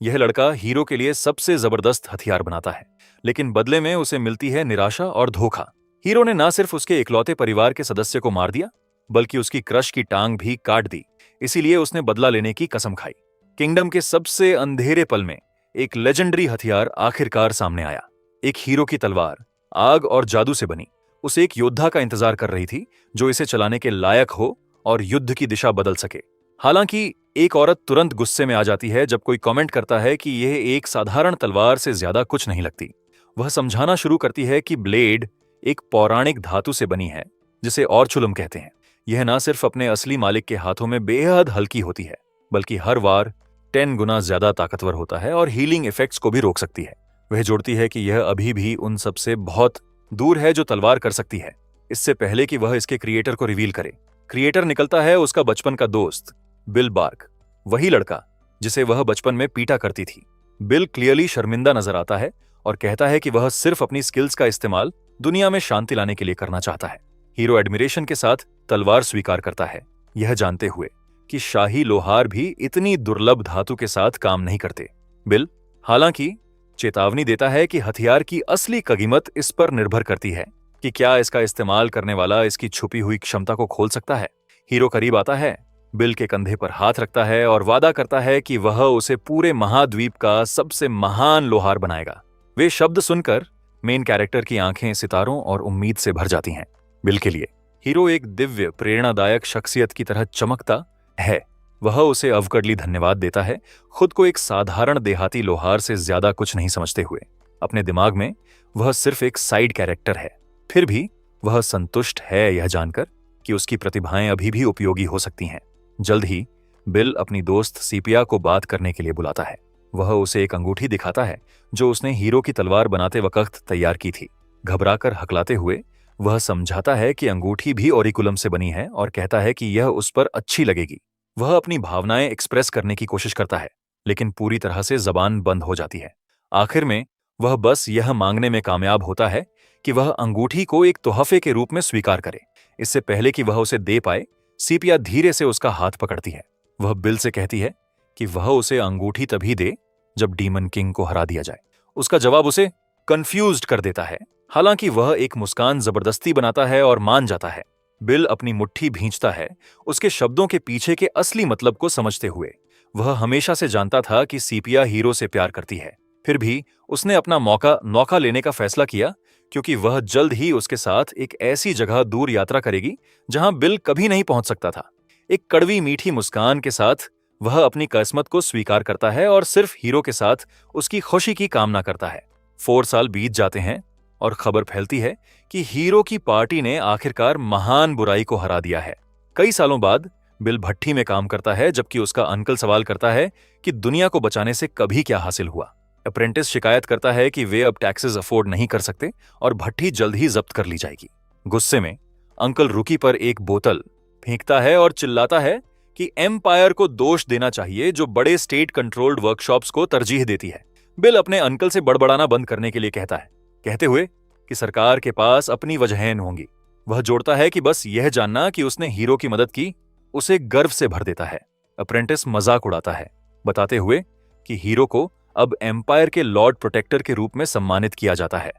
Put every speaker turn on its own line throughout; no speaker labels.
यह लड़का हीरो के लिए सबसे जबरदस्त हथियार बनाता है, लेकिन बदले में उसे मिलती है निराशा और धोखा। हीरो ने ना सिर्फ उसके इकलौते परिवार के सदस्य को मार दिया, बल्कि उसकी क्रश की टांग भी काट दी। इसीलिए उसने बदला लेने की कसम खाई। किंगडम के सबसे अंधेरे पल में एक लेजेंडरी हथियार आखिरकार सामने आया। एक हीरो की तलवार आग और जादू से बनी। उसे एक योद्धा का इंतजार कर रही थी, जो इसे चलाने के लायक हो और युद्ध की दिशा बदल सके। हालांकि एक औरत तुरंत गुस्से में आ जाती है जब कोई कमेंट करता है कि यह एक साधारण तलवार से ज्यादा कुछ नहीं लगती। वह समझाना शुरू करती है कि ब्लेड एक पौराणिक धातु से बनी है, जिसे ऑर्चुलम कहते हैं। यह ना सिर्फ अपने असली मालिक के हाथों में बेहद हल्की होती है, बल्कि हर वार 10 गुना ज्यादा ताकतवर होता है और हीलिंग इफेक्ट्स को भी रोक सकती है। वह जोड़ती है कि यह अभी भी उन सबसे बहुत दूर है जो तलवार कर सकती है। इससे पहले कि वह इसके क्रिएटर को रिवील करे, क्रिएटर निकलता है उसका बचपन का दोस्त बिल बार्क, वही लड़का जिसे वह बचपन में पीटा करती थी। बिल क्लियरली शर्मिंदा नजर आता है और कहता है कि वह सिर्फ अपनी स्किल्स का इस्तेमाल दुनिया में शांति लाने के लिए करना चाहता है। हीरो एडमिरेशन के साथ तलवार स्वीकार करता है, यह जानते हुए कि शाही लोहार भी इतनी दुर्लभ धातु के साथ काम नहीं करते। बिल हालांकि चेतावनी देता है कि हथियार की असली कीमत इस पर निर्भर करती है कि क्या इसका इस्तेमाल करने वाला इसकी छुपी हुई क्षमता को खोल सकता है। हीरो करीब आता है, बिल के कंधे पर हाथ रखता है और वादा करता है कि वह उसे पूरे महाद्वीप का सबसे महान लोहार बनाएगा। वे शब्द सुनकर मेन कैरेक्टर की आंखें सितारों और उम्मीद से भर जाती हैं। बिल के लिए हीरो एक दिव्य प्रेरणादायक शख्सियत की तरह चमकता है। वह उसे अवकड़ली धन्यवाद देता है, खुद को एक साधारण देहाती लोहार से ज्यादा कुछ नहीं समझते हुए। अपने दिमाग में वह सिर्फ एक साइड कैरेक्टर है, फिर भी वह संतुष्ट है यह जानकर कि उसकी प्रतिभाएं अभी भी उपयोगी हो सकती हैं। जल्द ही बिल अपनी दोस्त सीपिया को बात करने के लिए बुलाता है। वह उसे एक अंगूठी दिखाता है जो उसने हीरो की तलवार बनाते वक्त तैयार की थी। घबराकर हकलाते हुए वह समझाता है कि अंगूठी भी ओरिकुलम से बनी है और कहता है कि यह उस पर अच्छी लगेगी। वह अपनी भावनाएं एक्सप्रेस करने की कोशिश करता है, लेकिन पूरी तरह से जबान बंद हो जाती है। आखिर में वह बस यह मांगने में कामयाब होता है कि वह अंगूठी को एक तोहफे के रूप में स्वीकार करे। इससे पहले कि वह उसे दे पाए, सीपिया धीरे से उसका हाथ पकड़ती है। वह बिल से कहती है कि वह उसे अंगूठी तभी दे जब डीमन किंग को हरा दिया जाए। उसका जवाब उसे कंफ्यूज्ड कर देता है। हालांकि वह एक मुस्कान जबरदस्ती बनाता है और मान जाता है। बिल अपनी मुट्ठी भींचता है, उसके शब्दों के पीछे के असली मतलब को समझते हुए। वह हमेशा से जानता था कि सीपिया हीरो से प्यार करती है, फिर भी उसने अपना नौका लेने का फैसला किया, क्योंकि वह जल्द ही उसके साथ एक ऐसी जगह दूर यात्रा करेगी जहां बिल कभी नहीं पहुंच सकता था। एक कड़वी मीठी मुस्कान के साथ वह अपनी किस्मत को स्वीकार करता है और सिर्फ हीरो के साथ उसकी खुशी की कामना करता है। 4 साल बीत जाते हैं और खबर फैलती है कि हीरो की पार्टी ने आखिरकार महान बुराई को हरा दिया है। कई सालों बाद बिल भट्टी में काम करता है, जबकि उसका अंकल सवाल करता है कि दुनिया को बचाने से कभी क्या हासिल हुआ। अप्रेंटिस शिकायत करता है कि वे अब टैक्सेस अफोर्ड नहीं कर सकते और भट्टी जल्द ही जब्त कर ली जाएगी। गुस्से में अंकल रुकी पर एक बोतल फेंकता है और चिल्लाता है कि एम्पायर को दोष देना चाहिए, जो बड़े स्टेट कंट्रोल्ड वर्कशॉप्स को तरजीह देती है। बिल अपने अंकल से बड़बड़ाना बंद करने के लिए कहता है, कहते हुए कि सरकार के पास अपनी वजहें होंगी। वह जोड़ता है कि बस यह जानना कि उसने हीरो की मदद की उसे गर्व से भर देता है। अप्रेंटिस मजाक उड़ाता है, बताते हुए कि हीरो को अब एम्पायर के लॉर्ड प्रोटेक्टर के रूप में सम्मानित किया जाता है।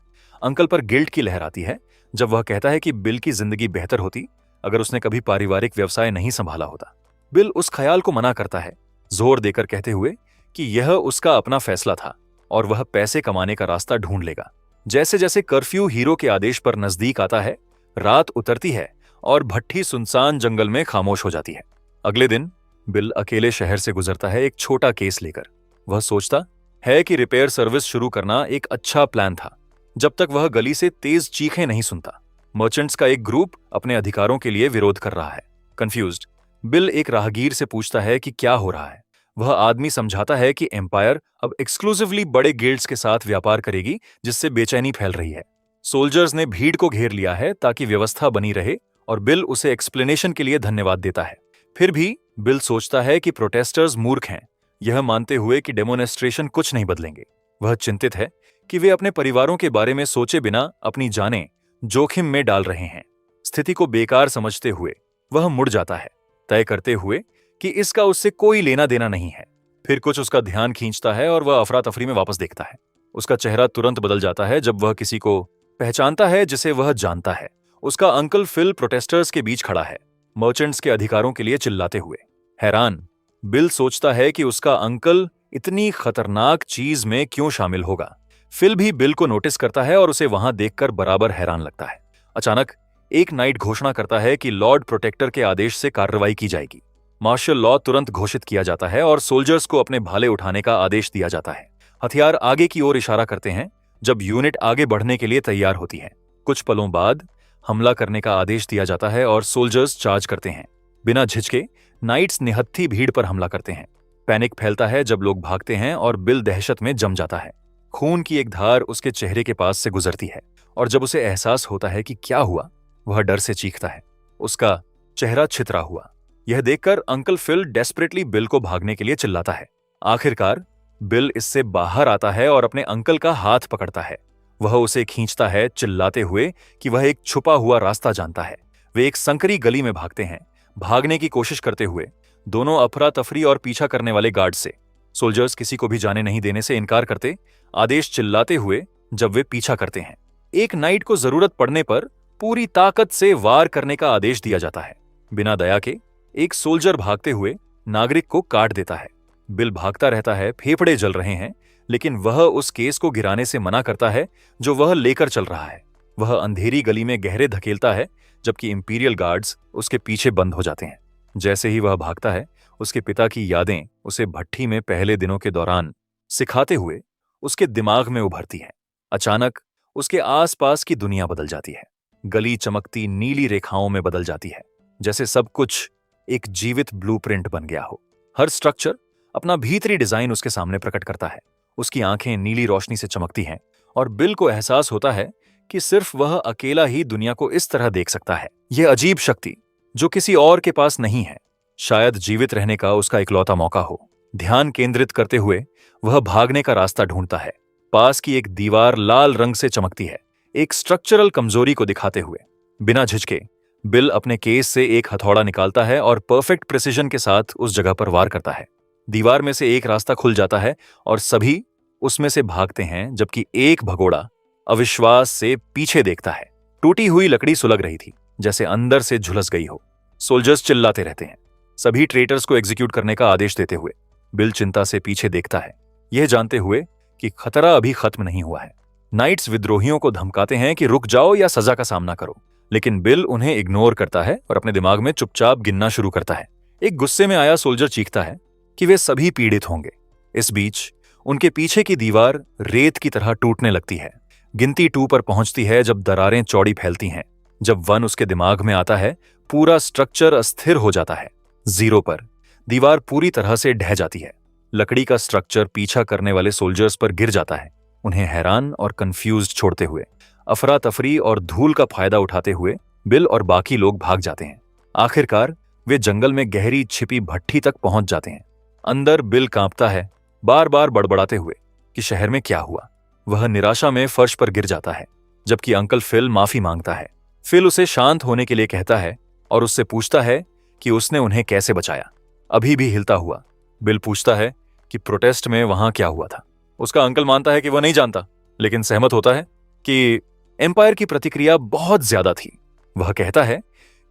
अंकल पर गिल्ट की लहर आती है जब वह कहता है कि बिल की जिंदगी बेहतर होती अगर उसने कभी पारिवारिक व्यवसाय नहीं संभाला होता। बिल उस ख्याल को मना करता है, जोर देकर कहते हुए कि यह उसका अपना फैसला था और वह पैसे कमाने का रास्ता ढूंढ लेगा। जैसे जैसे कर्फ्यू हीरो के आदेश पर नजदीक आता है, रात उतरती है और भट्टी सुनसान जंगल में खामोश हो जाती है। अगले दिन बिल अकेले शहर से गुजरता है, एक छोटा केस लेकर। वह सोचता है कि रिपेयर सर्विस शुरू करना एक अच्छा प्लान था, जब तक वह गली से तेज चीखें नहीं सुनता। मर्चेंट्स का एक ग्रुप अपने अधिकारों के लिए विरोध कर रहा है। कंफ्यूज्ड बिल एक राहगीर से पूछता है कि क्या हो रहा है। वह आदमी समझाता है कि एम्पायर अब एक्सक्लूसिवली बड़े गिल्ड्स के साथ व्यापार करेगी, जिससे बेचैनी फैल रही है। सोल्जर्स ने भीड़ को घेर लिया है ताकि व्यवस्था बनी रहे और बिल उसे एक्सप्लेनेशन के लिए धन्यवाद देता है। फिर भी बिल सोचता है कि प्रोटेस्टर्स मूर्ख हैं, यह मानते हुए कि डेमोनेस्ट्रेशन कुछ नहीं बदलेंगे। वह चिंतित है कि वे अपने परिवारों के बारे में सोचे बिना अपनी जानें जोखिम में डाल रहे हैं। स्थिति को बेकार समझते हुए वह मुड़ जाता है, तय करते हुए कि इसका उससे कोई लेना देना नहीं है। फिर कुछ उसका ध्यान खींचता है और वह अफरा तफरी में वापस देखता है। उसका चेहरा तुरंत बदल जाता है जब वह किसी को पहचानता है जिसे वह जानता है। उसका अंकल फिल प्रोटेस्टर्स के बीच खड़ा है, मर्चेंट्स के अधिकारों के लिए चिल्लाते हुए। हैरान, बिल सोचता है कि उसका अंकल इतनी खतरनाक चीज में क्यों शामिल होगा। फिल भी बिल को नोटिस करता है और उसे वहां देखकर बराबर हैरान लगता है। अचानक एक नाइट घोषणा करता है कि लॉर्ड प्रोटेक्टर के आदेश से कार्रवाई की जाएगी। मार्शल लॉ तुरंत घोषित किया जाता है और सोल्जर्स को अपने भाले उठाने का आदेश दिया जाता है। हथियार आगे की ओर इशारा करते हैं जब यूनिट आगे बढ़ने के लिए तैयार होती है। कुछ पलों बाद हमला करने का आदेश दिया जाता है और सोल्जर्स चार्ज करते हैं। बिना झिझके नाइट्स निहत्थी भीड़ पर हमला करते हैं। पैनिक फैलता है जब लोग भागते हैं और बिल दहशत में जम जाता है। खून की एक धार उसके चेहरे के पास से गुजरती है और जब उसे एहसास होता है कि क्या हुआ, वह डर से चीखता है। उसका चेहरा छितरा हुआ। यह देखकर अंकल फिल डेस्परेटली बिल को भागने के लिए चिल्लाता है। आखिरकार बिल इससे बाहर आता है और अपने अंकल का हाथ पकड़ता है। वह उसे खींचता है, चिल्लाते हुए कि वह एक छुपा हुआ रास्ता जानता है। वे एक संकरी गली में भागते हैं, भागने की कोशिश करते हुए दोनों अफरा तफरी और पीछा करने वाले गार्ड से। सोल्जर्स किसी को भी जाने नहीं देने से इनकार करते, आदेश चिल्लाते हुए जब वे पीछा करते हैं। एक नाइट को जरूरत पड़ने पर पूरी ताकत से वार करने का आदेश दिया जाता है। बिना दया के एक सोल्जर भागते हुए नागरिक को काट देता है। बिल भागता रहता है, फेफड़े जल रहे हैं, लेकिन वह उस केस को गिराने से मना करता है जो वह लेकर चल रहा है। वह अंधेरी गली में गहरे धकेलता है जबकि इंपीरियल गार्ड्स उसके पीछे बंद हो जाते हैं। जैसे ही वह भागता है, उसके पिता की यादें उसे भट्ठी में पहले दिनों के दौरान सिखाते हुए उसके दिमाग में उभरती हैं। अचानक उसके आसपास की दुनिया बदल जाती है। गली चमकती नीली रेखाओं में बदल जाती है, जैसे सब कुछ एक जीवित ब्लूप्रिंट बन गया हो। हर स्ट्रक्चर अपना भीतरी डिजाइन उसके सामने प्रकट करता है। उसकी आंखें नीली रोशनी से चमकती हैं और बिल को एहसास होता है कि सिर्फ वह अकेला ही दुनिया को इस तरह देख सकता है। यह अजीब शक्ति जो किसी और के पास नहीं है, शायद जीवित रहने का उसका इकलौता मौका हो। ध्यान केंद्रित करते हुए वह भागने का रास्ता ढूंढता है। पास की एक दीवार लाल रंग से चमकती है, एक स्ट्रक्चरल कमजोरी को दिखाते हुए। बिना झिझके बिल अपने केस से एक हथौड़ा निकालता है और परफेक्ट प्रिसिजन के साथ उस जगह पर वार करता है। दीवार में से एक रास्ता खुल जाता है और सभी उसमें से भागते हैं, जबकि एक भगोड़ा अविश्वास से पीछे देखता है। टूटी हुई लकड़ी सुलग रही थी, जैसे अंदर से झुलस गई हो। सोल्जर्स चिल्लाते रहते हैं, सभी ट्रेटर्स को एग्जीक्यूट करने का आदेश देते हुए। बिल चिंता से पीछे देखता है, यह जानते हुए कि खतरा अभी खत्म नहीं हुआ है। नाइट्स विद्रोहियों को धमकाते हैं कि रुक जाओ या सजा का सामना करो, लेकिन बिल उन्हें इग्नोर करता है और अपने दिमाग में चुपचाप गिनना शुरू करता है। एक गुस्से में आया सोल्जर चीखता है कि वे सभी पीड़ित होंगे। इस बीच उनके पीछे की दीवार रेत की तरह टूटने लगती है। गिनती 2 पर पहुंचती है जब दरारें चौड़ी फैलती हैं। जब 1 उसके दिमाग में आता है, पूरा स्ट्रक्चर अस्थिर हो जाता है। 0 पर दीवार पूरी तरह से ढह जाती है। लकड़ी का स्ट्रक्चर पीछा करने वाले सोल्जर्स पर गिर जाता है, उन्हें हैरान और कंफ्यूज्ड छोड़ते हुए। अफरा तफरी और धूल का फायदा उठाते हुए बिल और बाकी लोग भाग जाते हैं। आखिरकार वे जंगल में गहरी छिपी भट्ठी तक पहुंच जाते हैं। अंदर बिल कांपता है, बार बार बड़बड़ाते हुए कि शहर में क्या हुआ। वह निराशा में फर्श पर गिर जाता है, जबकि अंकल फिल माफी मांगता है। फिल उसे शांत होने के लिए कहता है और उससे पूछता है कि उसने उन्हें कैसे बचाया। अभी भी हिलता हुआ बिल पूछता है कि प्रोटेस्ट में वहां क्या हुआ था। उसका अंकल मानता है कि वह नहीं जानता, लेकिन सहमत होता है कि एम्पायर की प्रतिक्रिया बहुत ज्यादा थी। वह कहता है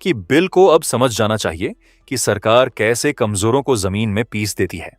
कि बिल को अब समझ जाना चाहिए कि सरकार कैसे कमजोरों को जमीन में पीस देती है।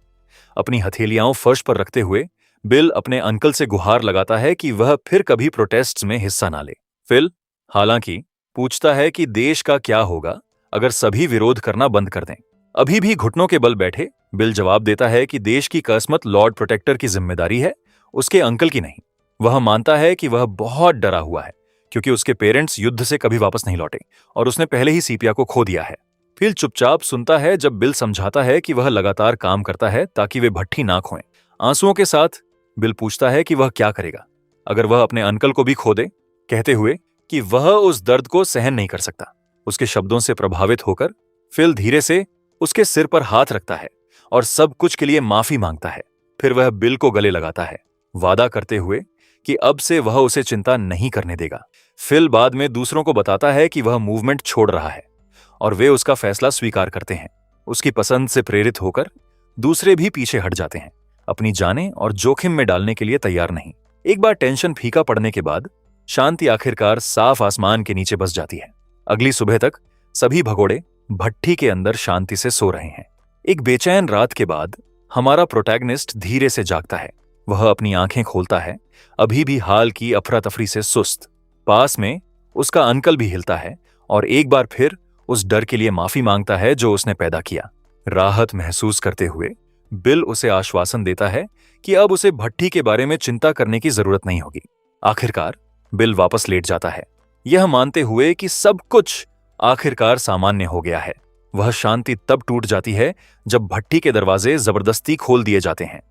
अपनी हथेलियां फर्श पर रखते हुए बिल अपने अंकल से गुहार लगाता है कि वह फिर कभी प्रोटेस्ट्स में हिस्सा ना ले। फिल हालांकि पूछता है कि देश का क्या होगा अगर सभी विरोध करना बंद कर दें। अभी भी घुटनों के बल बैठे बिल जवाब देता है कि देश की कसमत लॉर्ड प्रोटेक्टर की जिम्मेदारी है, उसके अंकल की नहीं। वह मानता है कि वह बहुत डरा हुआ है क्योंकि उसके पेरेंट्स युद्ध से कभी वापस नहीं लौटे और उसने पहले ही सीपिया को खो दिया है। फिल चुपचाप सुनता है जब बिल समझाता है कि वह लगातार काम करता है ताकि वे भट्ठी ना खोएं। आंसुओं के साथ बिल पूछता है कि वह क्या करेगा अगर वह अपने अंकल को भी खो दे, कहते हुए कि वह उस दर्द को सहन नहीं कर सकता। उसके शब्दों से प्रभावित होकर फिल धीरे से उसके सिर पर हाथ रखता है और सब कुछ के लिए माफी मांगता है। फिर वह बिल को गले लगाता है, वादा करते हुए कि अब से वह उसे चिंता नहीं करने देगा। फिल बाद में दूसरों को बताता है कि वह मूवमेंट छोड़ रहा है और वे उसका फैसला स्वीकार करते हैं। उसकी पसंद से प्रेरित होकर दूसरे भी पीछे हट जाते हैं, अपनी जानें और जोखिम में डालने के लिए तैयार नहीं। एक बार टेंशन फीका पड़ने के बाद शांति आखिरकार साफ आसमान के नीचे बस जाती है। अगली सुबह तक सभी भगोड़े भट्ठी के अंदर शांति से सो रहे हैं। एक बेचैन रात के बाद हमारा प्रोटैगनिस्ट धीरे से जागता है। वह अपनी आंखें खोलता है, अभी भी हाल की अफरा तफरी से सुस्त। पास में उसका अंकल भी हिलता है और एक बार फिर उस डर के लिए माफी मांगता है जो उसने पैदा किया। राहत महसूस करते हुए बिल उसे आश्वासन देता है कि अब उसे भट्ठी के बारे में चिंता करने की जरूरत नहीं होगी। आखिरकार बिल वापस लेट जाता है, यह मानते हुए कि सब कुछ आखिरकार सामान्य हो गया है। वह शांति तब टूट जाती है जब भट्ठी के दरवाजे जबरदस्ती खोल दिए जाते हैं।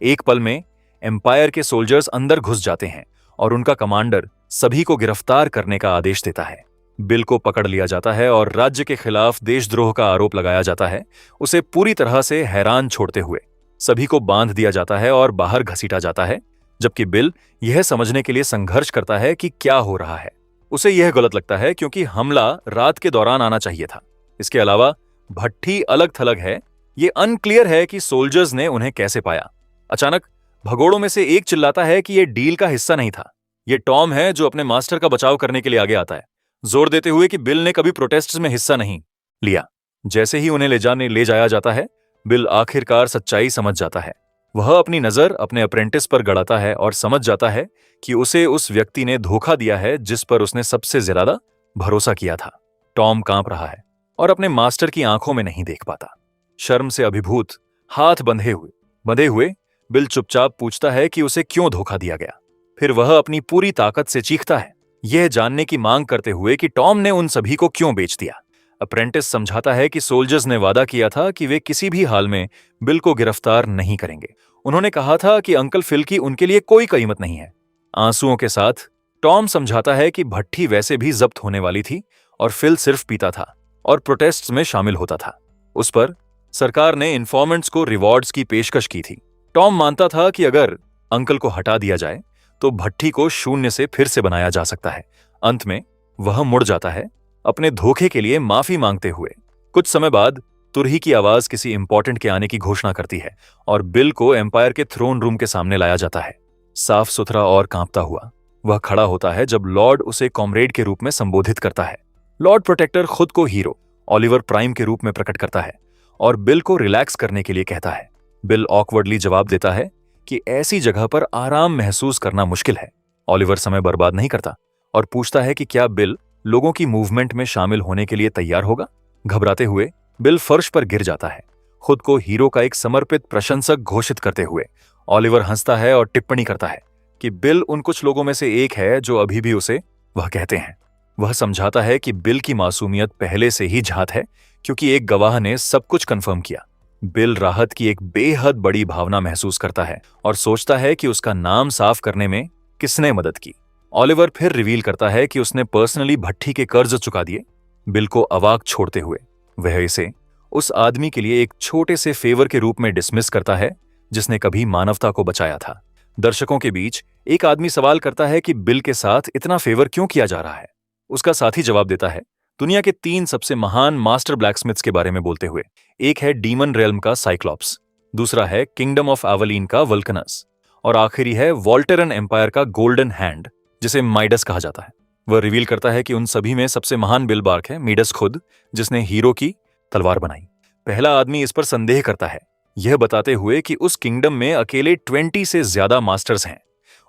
एक पल में एम्पायर के सोल्जर्स अंदर घुस जाते हैं और उनका कमांडर सभी को गिरफ्तार करने का आदेश देता है। बिल को पकड़ लिया जाता है और राज्य के खिलाफ देशद्रोह का आरोप लगाया जाता है। उसे पूरी तरह से हैरान छोड़ते हुए सभी को बांध दिया जाता है और बाहर घसीटा जाता है, जबकि बिल यह समझने के लिए संघर्ष करता है कि क्या हो रहा है। उसे यह गलत लगता है क्योंकि हमला रात के दौरान आना चाहिए था। इसके अलावा भट्ठी अलग थलग है, ये अनक्लियर है कि सोल्जर्स ने उन्हें कैसे पाया। अचानक भगोड़ों में से एक चिल्लाता है कि यह डील का हिस्सा नहीं था, यह टॉम है जो अपने मास्टर का बचाव करने के लिए आगे आता है, जोर देते हुए कि बिल ने कभी प्रोटेस्ट्स में हिस्सा नहीं लिया। जैसे ही उन्हें ले जाया जाता है, बिल आखिरकार सच्चाई समझ जाता है। वह अपनी नजर अपने अप्रेंटिस पर गड़ाता है और समझ जाता है कि उसे उस व्यक्ति ने धोखा दिया है जिस पर उसने सबसे ज्यादा भरोसा किया था। टॉम कांप रहा है और अपने मास्टर की आंखों में नहीं देख पाता। शर्म से अभिभूत, हाथ बंधे हुए बिल चुपचाप पूछता है कि उसे क्यों धोखा दिया गया। फिर वह अपनी पूरी ताकत से चीखता है, यह जानने की मांग करते हुए कि टॉम ने उन सभी को क्यों बेच दिया। अप्रेंटिस समझाता है कि सोल्जर्स ने वादा किया था कि वे किसी भी हाल में बिल को गिरफ्तार नहीं करेंगे। उन्होंने कहा था कि अंकल फिल की उनके लिए कोई कीमत नहीं है। आंसुओं के साथ टॉम समझाता है कि भट्ठी वैसे भी जब्त होने वाली थी और फिल सिर्फ पीता था और प्रोटेस्ट्स में शामिल होता था। उस पर सरकार ने इन्फॉर्मेंट्स को रिवॉर्ड्स की पेशकश की थी। टॉम मानता था कि अगर अंकल को हटा दिया जाए तो भट्ठी को शून्य से फिर से बनाया जा सकता है। अंत में वह मुड़ जाता है, अपने धोखे के लिए माफी मांगते हुए। कुछ समय बाद तुरही की आवाज किसी इंपॉर्टेंट के आने की घोषणा करती है और बिल को एम्पायर के थ्रोन रूम के सामने लाया जाता है। साफ सुथरा और कांपता हुआ वह खड़ा होता है जब लॉर्ड उसे कॉमरेड के रूप में संबोधित करता है। लॉर्ड प्रोटेक्टर खुद को हीरो ओलिवर प्राइम के रूप में प्रकट करता है और बिल को रिलैक्स करने के लिए कहता है। बिल ऑकवर्डली जवाब देता है कि ऐसी जगह पर आराम महसूस करना मुश्किल है। ओलिवर समय बर्बाद नहीं करता और पूछता है कि क्या बिल लोगों की मूवमेंट में शामिल होने के लिए तैयार होगा। घबराते हुए बिल फर्श पर गिर जाता है, खुद को हीरो का एक समर्पित प्रशंसक घोषित करते हुए। ओलिवर हंसता है और टिप्पणी करता है कि बिल उन कुछ लोगों में से एक है जो अभी भी उसे वह कहते हैं। वह समझाता है कि बिल की मासूमियत पहले से ही झात है क्योंकि एक गवाह ने सब कुछ कंफर्म किया। बिल राहत की एक बेहद बड़ी भावना महसूस करता है और सोचता है कि उसका नाम साफ करने में किसने मदद की। ओलिवर फिर रिवील करता है कि उसने पर्सनली भट्ठी के कर्ज चुका दिए। बिल को अवाक छोड़ते हुए वह इसे उस आदमी के लिए एक छोटे से फेवर के रूप में डिसमिस करता है जिसने कभी मानवता को बचाया था। दर्शकों के बीच एक आदमी सवाल करता है कि बिल के साथ इतना फेवर क्यों किया जा रहा है। उसका साथी जवाब देता है, दुनिया के 3 सबसे महान मास्टर ब्लैकस्मिथ्स के बारे में बोलते हुए। एक है डीमन रेल्म का साइक्लॉप्स, दूसरा है किंगडम ऑफ एवलीन का वल्कनस और आखिरी है वॉल्टेरन एम्पायर का गोल्डन हैंड जिसे माइडस कहा जाता है। वह रिवील करता है कि उन सभी में सबसे महान बिल बार्क है, मीडस खुद, जिसने हीरो की तलवार बनाई। पहला आदमी इस पर संदेह करता है, यह बताते हुए कि उस किंगडम में अकेले 20 से ज्यादा मास्टर्स हैं।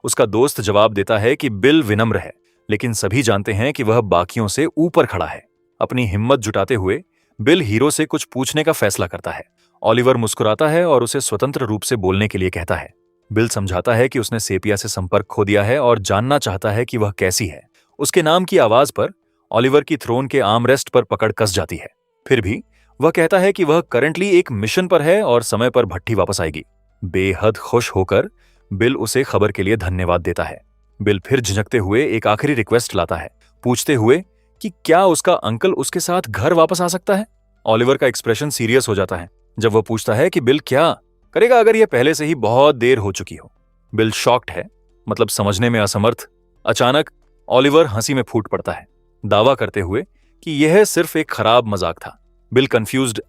उसका दोस्त जवाब देता है कि बिल विनम्र है, लेकिन सभी जानते हैं कि वह बाकियों से ऊपर खड़ा है। अपनी हिम्मत जुटाते हुए बिल हीरो से कुछ पूछने का फैसला करता है। ओलिवर मुस्कुराता है और उसे स्वतंत्र रूप से बोलने के लिए कहता है। बिल समझाता है कि उसने सेपिया से संपर्क खो दिया है और जानना चाहता है कि वह कैसी है। उसके नाम की आवाज पर ओलिवर की थ्रोन के आर्मरेस्ट पर पकड़ कस जाती है। फिर भी वह कहता है कि वह करंटली एक मिशन पर है और समय पर भट्ठी वापस आएगी। बेहद खुश होकर बिल उसे खबर के लिए धन्यवाद देता है। बिल फिर झिझकते हुए एक आखिरी रिक्वेस्ट लाता है, पूछते हुए कि क्या उसका अंकल उसके साथ घर वापस आ सकता है। ओलिवर का एक्सप्रेशन सीरियस हो जाता है जब वह पूछता है कि बिल क्या करेगा अगर यह पहले से ही बहुत देर हो चुकी हो। बिल शॉक्ड है, मतलब समझने में असमर्थ। अचानक ओलिवर हंसी में फूट पड़ता है, दावा करते हुए कि यह सिर्फ एक खराब मजाक था। बिल कंफ्यूज्ड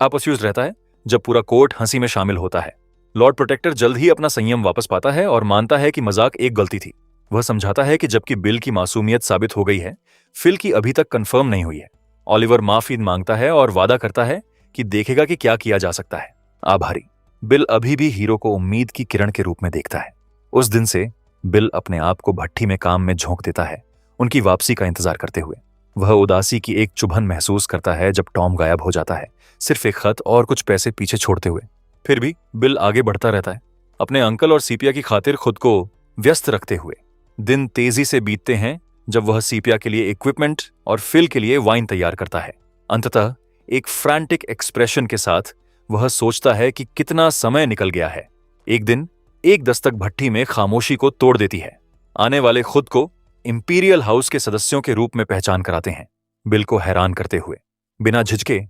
रहता है, जब पूरा कोर्ट हंसी में शामिल होता है। लॉर्ड प्रोटेक्टर जल्द ही अपना संयम वापस पाता है और मानता है कि मजाक एक गलती थी। वह समझाता है कि जबकि बिल की मासूमियत साबित हो गई है, फिल की अभी तक कंफर्म नहीं हुई है। ऑलिवर माफी मांगता है और वादा करता है कि देखेगा कि क्या किया जा सकता है। आभारी बिल अभी भी हीरो को उम्मीद की किरण के रूप में देखता है। उस दिन से बिल अपने आप को भट्ठी में काम में झोंक देता है, उनकी वापसी का इंतजार करते हुए। वह उदासी की एक चुभन महसूस करता है जब टॉम गायब हो जाता है, सिर्फ एक खत और कुछ पैसे पीछे छोड़ते हुए। फिर भी बिल आगे बढ़ता रहता है, अपने अंकल और सीपिया की खातिर खुद को व्यस्त रखते हुए। दिन तेजी से बीतते हैं जब वह सीपिया के लिए इक्विपमेंट और फिल के लिए वाइन तैयार करता है। अंततः एक फ्रैंटिक एक्सप्रेशन के साथ वह सोचता है कि कितना समय निकल गया है। एक दिन एक दस्तक भट्ठी में खामोशी को तोड़ देती है। आने वाले खुद को इंपीरियल हाउस के सदस्यों के रूप में पहचान कराते हैं, बिल को हैरान करते हुए। बिना झिझके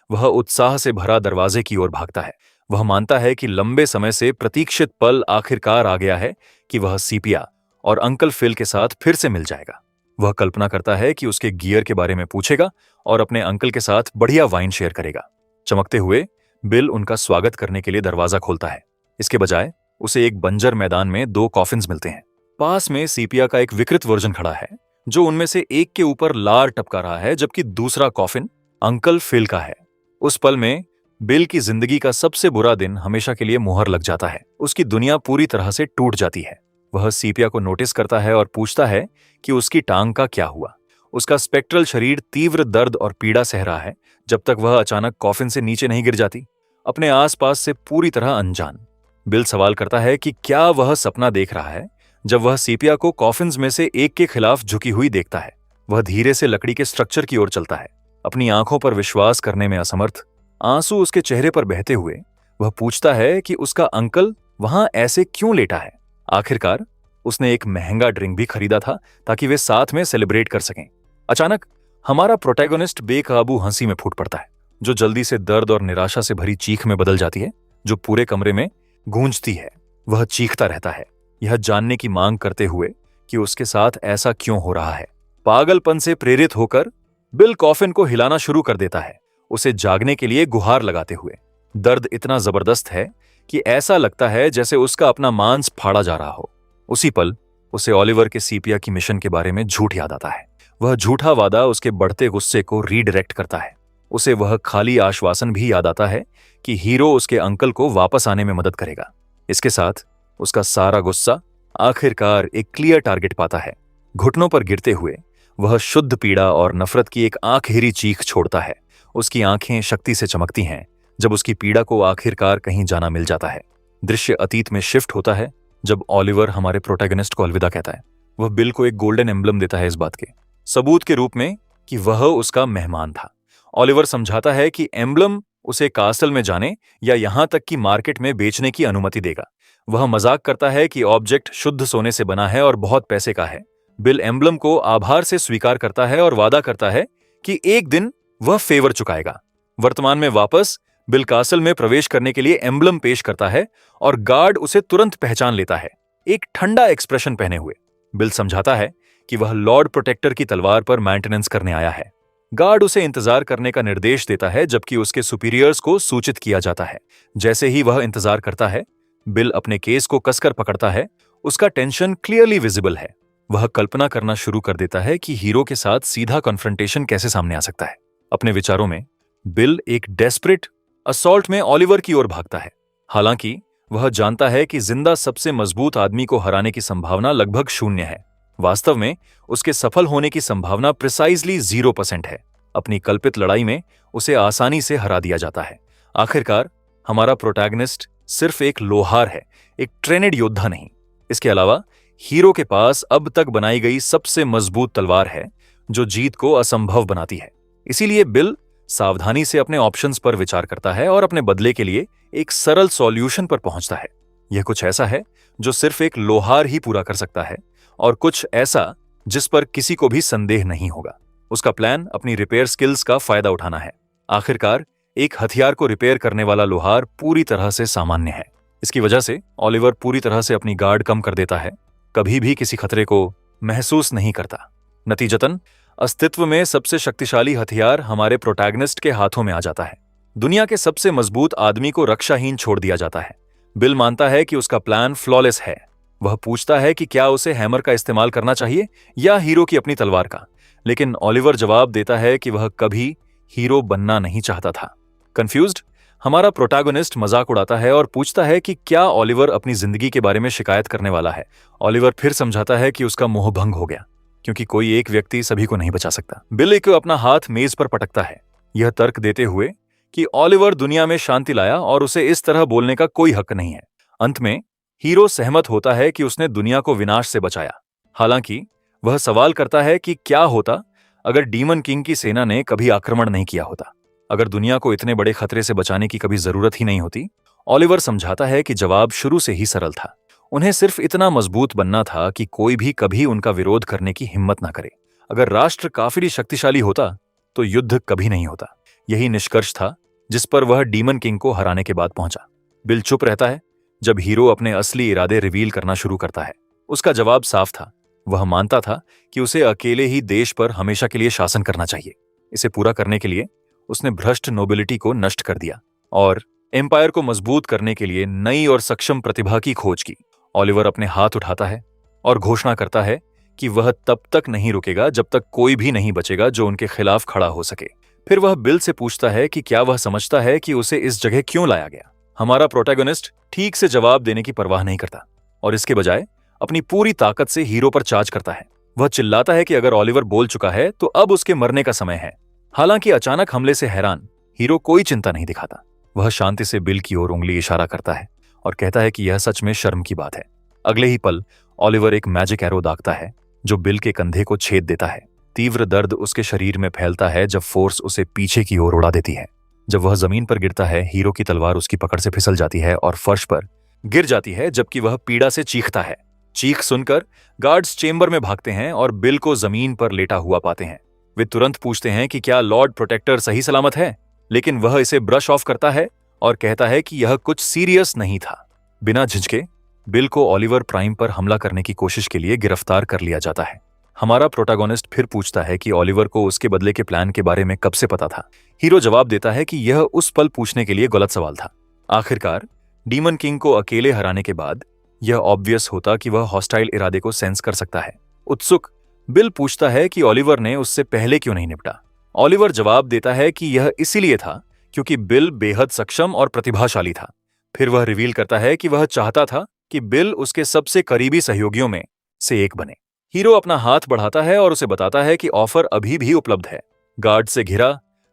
वह उत्साह से भरा दरवाजे की ओर भागता है। वह मानता है कि लंबे समय से प्रतीक्षित पल आखिरकार आ गया है कि वह सीपिया और अंकल फिल के साथ फिर से मिल जाएगा। वह कल्पना करता है कि उसके गियर के बारे में पूछेगा और अपने अंकल के साथ बढ़िया वाइन शेयर करेगा। चमकते हुए बिल उनका स्वागत करने के लिए दरवाजा खोलता है। इसके बजाय उसे एक बंजर मैदान में 2 कॉफिन्स मिलते हैं। पास में सीपिया का एक विकृत वर्जन खड़ा है, जो उनमें से एक के ऊपर लार टपका रहा है, जबकि दूसरा कॉफिन अंकल फिल का है। उस पल में बिल की जिंदगी का सबसे बुरा दिन हमेशा के लिए मुहर लग जाता है। उसकी दुनिया पूरी तरह से टूट जाती है। वह सीपिया को नोटिस करता है और पूछता है कि उसकी टांग का क्या हुआ। उसका स्पेक्ट्रल शरीर तीव्र दर्द और पीड़ा सह रहा है जब तक वह अचानक कॉफिन से नीचे नहीं गिर जाती, अपने आसपास से पूरी तरह अनजान। बिल सवाल करता है कि क्या वह सपना देख रहा है जब वह सीपिया को कॉफिन्स में से एक के खिलाफ झुकी हुई देखता है। वह धीरे से लकड़ी के स्ट्रक्चर की ओर चलता है, अपनी आंखों पर विश्वास करने में असमर्थ। आंसू उसके चेहरे पर बहते हुए वह पूछता है कि उसका अंकल वहां ऐसे क्यों लेटा है। आखिरकार उसने एक महंगा ड्रिंक भी खरीदा था ताकि वे साथ में सेलिब्रेट कर सकें। अचानक हमारा प्रोटैगोनिस्ट बेकाबू हंसी में फूट पड़ता है, जो जल्दी से दर्द और निराशा से भरी चीख में बदल जाती है, जो पूरे कमरे में गूंजती है। वह चीखता रहता है, यह जानने की मांग करते हुए कि उसके साथ ऐसा क्यों हो रहा है। पागलपन से प्रेरित होकर बिल कॉफिन को हिलाना शुरू कर देता है, उसे जागने के लिए गुहार लगाते हुए। दर्द इतना जबरदस्त है कि ऐसा लगता है जैसे उसका अपना मांस फाड़ा जा रहा हो। उसी पल उसे ऑलिवर के सीपिया की मिशन के बारे में झूठ याद आता है। वह झूठा वादा उसके बढ़ते गुस्से को रीडायरेक्ट करता है। उसे वह खाली आश्वासन भी याद आता है कि हीरो उसके अंकल को वापस आने में मदद करेगा। इसके साथ उसका सारा गुस्सा आखिरकार एक क्लियर टारगेट पाता है। घुटनों पर गिरते हुए वह शुद्ध पीड़ा और नफरत की एक आखिरी चीख छोड़ता है। उसकी आंखें शक्ति से चमकती हैं जब उसकी पीड़ा को आखिरकार कहीं जाना मिल जाता है। दृश्य अतीत में शिफ्ट होता है जब ऑलिवर हमारे प्रोटैगनिस्ट को अलविदा कहता है। वह बिल को एक गोल्डन एम्बलम देता है, इस बात के सबूत के रूप में कि वह उसका मेहमान था। ऑलिवर समझाता है कि एम्बलम उसे कासल में जाने या यहां तक कि मार्केट में बेचने की अनुमति देगा। वह मजाक करता है कि ऑब्जेक्ट शुद्ध सोने से बना है और बहुत पैसे का है। बिल एम्बलम को आभार से स्वीकार करता है और वादा करता है कि एक दिन वह फेवर चुकाएगा। वर्तमान में वापस बिल कासल में प्रवेश करने के लिए एम्बलम पेश करता है और गार्ड उसे तुरंत पहचान लेता है, एक ठंडा एक्सप्रेशन पहने हुए। बिल समझाता है कि वह लॉर्ड प्रोटेक्टर की तलवार पर मेंटेनेंस करने आया है। गार्ड उसे इंतजार करने का निर्देश देता है जबकि उसके सुपीरियर्स को सूचित किया जाता है। जैसे ही वह इंतजार करता है, बिल अपने केस को कसकर पकड़ता है। उसका टेंशन क्लियरली विजिबल है। वह कल्पना करना शुरू कर देता है कि हीरो के साथ सीधा कॉन्फ्रंटेशन कैसे सामने आ सकता है। अपने विचारों में बिल एक डेस्परेट असॉल्ट में ऑलिवर की ओर भागता है। हालांकि वह जानता है कि जिंदा सबसे मजबूत आदमी को हराने की संभावना लगभग 0 है। वास्तव में उसके सफल होने की संभावना प्रिसाइजली 0% है। अपनी कल्पित लड़ाई में उसे आसानी से हरा दिया जाता है। आखिरकार हमारा प्रोटैगनिस्ट सिर्फ एक लोहार है, एक ट्रेनेड योद्धा नहीं। इसके अलावा हीरो के पास अब तक बनाई गई सबसे मजबूत तलवार है जो जीत को असंभव बनाती है। इसीलिए बिल सावधानी से अपने ऑप्शंस पर विचार करता है और अपने बदले के लिए एक सरल सॉल्यूशन पर पहुंचता है। यह कुछ ऐसा है जो सिर्फ एक लोहार ही पूरा कर सकता है और कुछ ऐसा जिस पर किसी को भी संदेह नहीं होगा। उसका प्लान अपनी रिपेयर स्किल्स का फायदा उठाना है। आखिरकार एक हथियार को रिपेयर करने वाला लोहार पूरी तरह से सामान्य है। इसकी वजह से ऑलिवर पूरी तरह से अपनी गार्ड कम कर देता है, कभी भी किसी खतरे को महसूस नहीं करता। नतीजतन अस्तित्व में सबसे शक्तिशाली हथियार हमारे प्रोटैगनिस्ट के हाथों में आ जाता है। दुनिया के सबसे मजबूत आदमी को रक्षाहीन छोड़ दिया जाता है। बिल मानता है कि उसका प्लान फ्लॉलेस है। वह पूछता है कि क्या उसे हैमर का इस्तेमाल करना चाहिए या हीरो की अपनी तलवार का, लेकिन ओलिवर जवाब देता है कि वह कभी हीरो बनना नहीं चाहता था। कंफ्यूज्ड, हमारा प्रोटैगनिस्ट मजाक उड़ाता है और पूछता है कि क्या ओलिवर अपनी जिंदगी के बारे में शिकायत करने वाला है। ओलिवर फिर समझाता है कि उसका मोह भंग हो गया, क्योंकि कोई एक व्यक्ति सभी को नहीं बचा सकता। बिल को अपना हाथ मेज पर पटकता है, यह तर्क देते हुए कि ओलिवर दुनिया में शांति लाया और उसे इस तरह बोलने का कोई हक नहीं है। अंत में हीरो सहमत होता है कि उसने दुनिया को विनाश से बचाया। हालांकि वह सवाल करता है कि क्या होता अगर डीमन किंग की सेना ने कभी आक्रमण नहीं किया होता, अगर दुनिया को इतने बड़े खतरे से बचाने की कभी जरूरत ही नहीं होती। ओलिवर समझाता है कि जवाब शुरू से ही सरल था। उन्हें सिर्फ इतना मजबूत बनना था कि कोई भी कभी उनका विरोध करने की हिम्मत ना करे। अगर राष्ट्र काफी शक्तिशाली होता तो युद्ध कभी नहीं होता। यही निष्कर्ष था जिस पर वह डीमन किंग को हराने के बाद पहुंचा। बिल चुप रहता है जब हीरो अपने असली इरादे रिवील करना शुरू करता है। उसका जवाब साफ था। वह मानता था कि उसे अकेले ही देश पर हमेशा के लिए शासन करना चाहिए। इसे पूरा करने के लिए उसने भ्रष्ट नोबिलिटी को नष्ट कर दिया और एम्पायर को मजबूत करने के लिए नई और सक्षम प्रतिभा की खोज की। ओलिवर अपने हाथ उठाता है और घोषणा करता है कि वह तब तक नहीं रुकेगा जब तक कोई भी नहीं बचेगा जो उनके खिलाफ खड़ा हो सके। फिर वह बिल से पूछता है कि क्या वह समझता है कि उसे इस जगह क्यों लाया गया। हमारा प्रोटैगनिस्ट ठीक से जवाब देने की परवाह नहीं करता और इसके बजाय अपनी पूरी ताकत से हीरो पर चार्ज करता है। वह चिल्लाता है कि अगर ओलिवर बोल चुका है तो अब उसके मरने का समय है। हालांकि अचानक हमले से हैरान हीरो कोई चिंता नहीं दिखाता। वह शांति से बिल की ओर उंगली इशारा करता है और कहता है कि यह सच में शर्म की बात है। अगले ही पल ओलिवर एक मैजिक एरो दागता है जो बिल के कंधे को छेद देता है। तीव्र दर्द उसके शरीर में फैलता है जब फोर्स उसे पीछे की ओर उड़ा देती है। जब वह जमीन पर गिरता है हीरो की तलवार उसकी पकड़ से फिसल जाती है और फर्श पर गिर जाती है, जबकि वह पीड़ा से चीखता है। चीख सुनकर गार्ड्स चेंबर में भागते हैं और बिल को जमीन पर लेटा हुआ पाते हैं। वे तुरंत पूछते हैं कि क्या लॉर्ड प्रोटेक्टर सही सलामत है, लेकिन वह इसे ब्रश ऑफ करता है और कहता है कि यह कुछ सीरियस नहीं था। बिना झिझके बिल को ओलिवर प्राइम पर हमला करने की कोशिश के लिए गिरफ्तार कर लिया जाता है। हमारा प्रोटैगनिस्ट फिर पूछता है कि ओलिवर को उसके बदले के प्लान के बारे में कब से पता था। हीरो जवाब देता है कि यह उस पल पूछने के लिए गलत सवाल था। आखिरकार डीमन किंग को अकेले हराने के बाद यह ऑब्वियस होता कि वह हॉस्टाइल इरादे को सेंस कर सकता है। उत्सुक बिल पूछता है कि ओलिवर ने उससे पहले क्यों नहीं निपटा। ओलिवर जवाब देता है कि यह इसीलिए था क्योंकि बिल बेहद सक्षम और प्रतिभाशाली था। फिर वह रिवील करता है कि वह चाहता था कि बिल उसके सबसे करीबी सहयोगियों में से एक बने। हीरो अपना हाथ बढ़ाता है और उसे बताता है कि ऑफर अभी भी उपलब्ध है। गार्ड से घिरा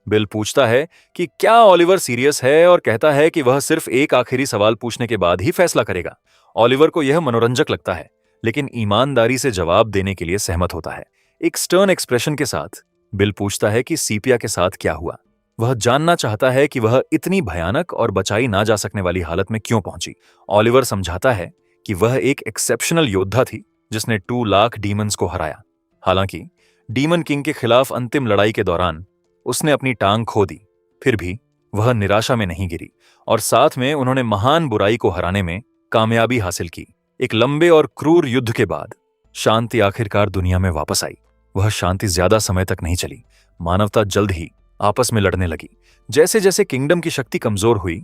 बिल पूछता है कि क्या ओलिवर सीरियस है और कहता है कि वह सिर्फ एक आखिरी सवाल पूछने के बाद ही फैसला करेगा। ओलिवर को यह मनोरंजक लगता है, लेकिन ईमानदारी से जवाब देने के लिए सहमत होता है। एक स्टर्न एक्सप्रेशन के साथ बिल पूछता है कि सीपिया के साथ क्या हुआ। वह जानना चाहता है कि वह इतनी भयानक और बचाई ना जा सकने वाली हालत में क्यों पहुंची। ओलिवर समझाता है कि वह एक एक्सेप्शनल योद्धा थी जिसने 2 लाख डीमंस को हराया। हालांकि डीमन किंग के खिलाफ अंतिम लड़ाई के दौरान उसने अपनी टांग खो दी, फिर भी वह निराशा में नहीं गिरी और साथ में उन्होंने महान बुराई को हराने में कामयाबी हासिल की। एक लंबे और क्रूर युद्ध के बाद शांति आखिरकार दुनिया में वापस आई। वह शांति ज्यादा समय तक नहीं चली। मानवता जल्द ही आपस में लड़ने लगी। जैसे जैसे किंगडम की शक्ति कमजोर हुई,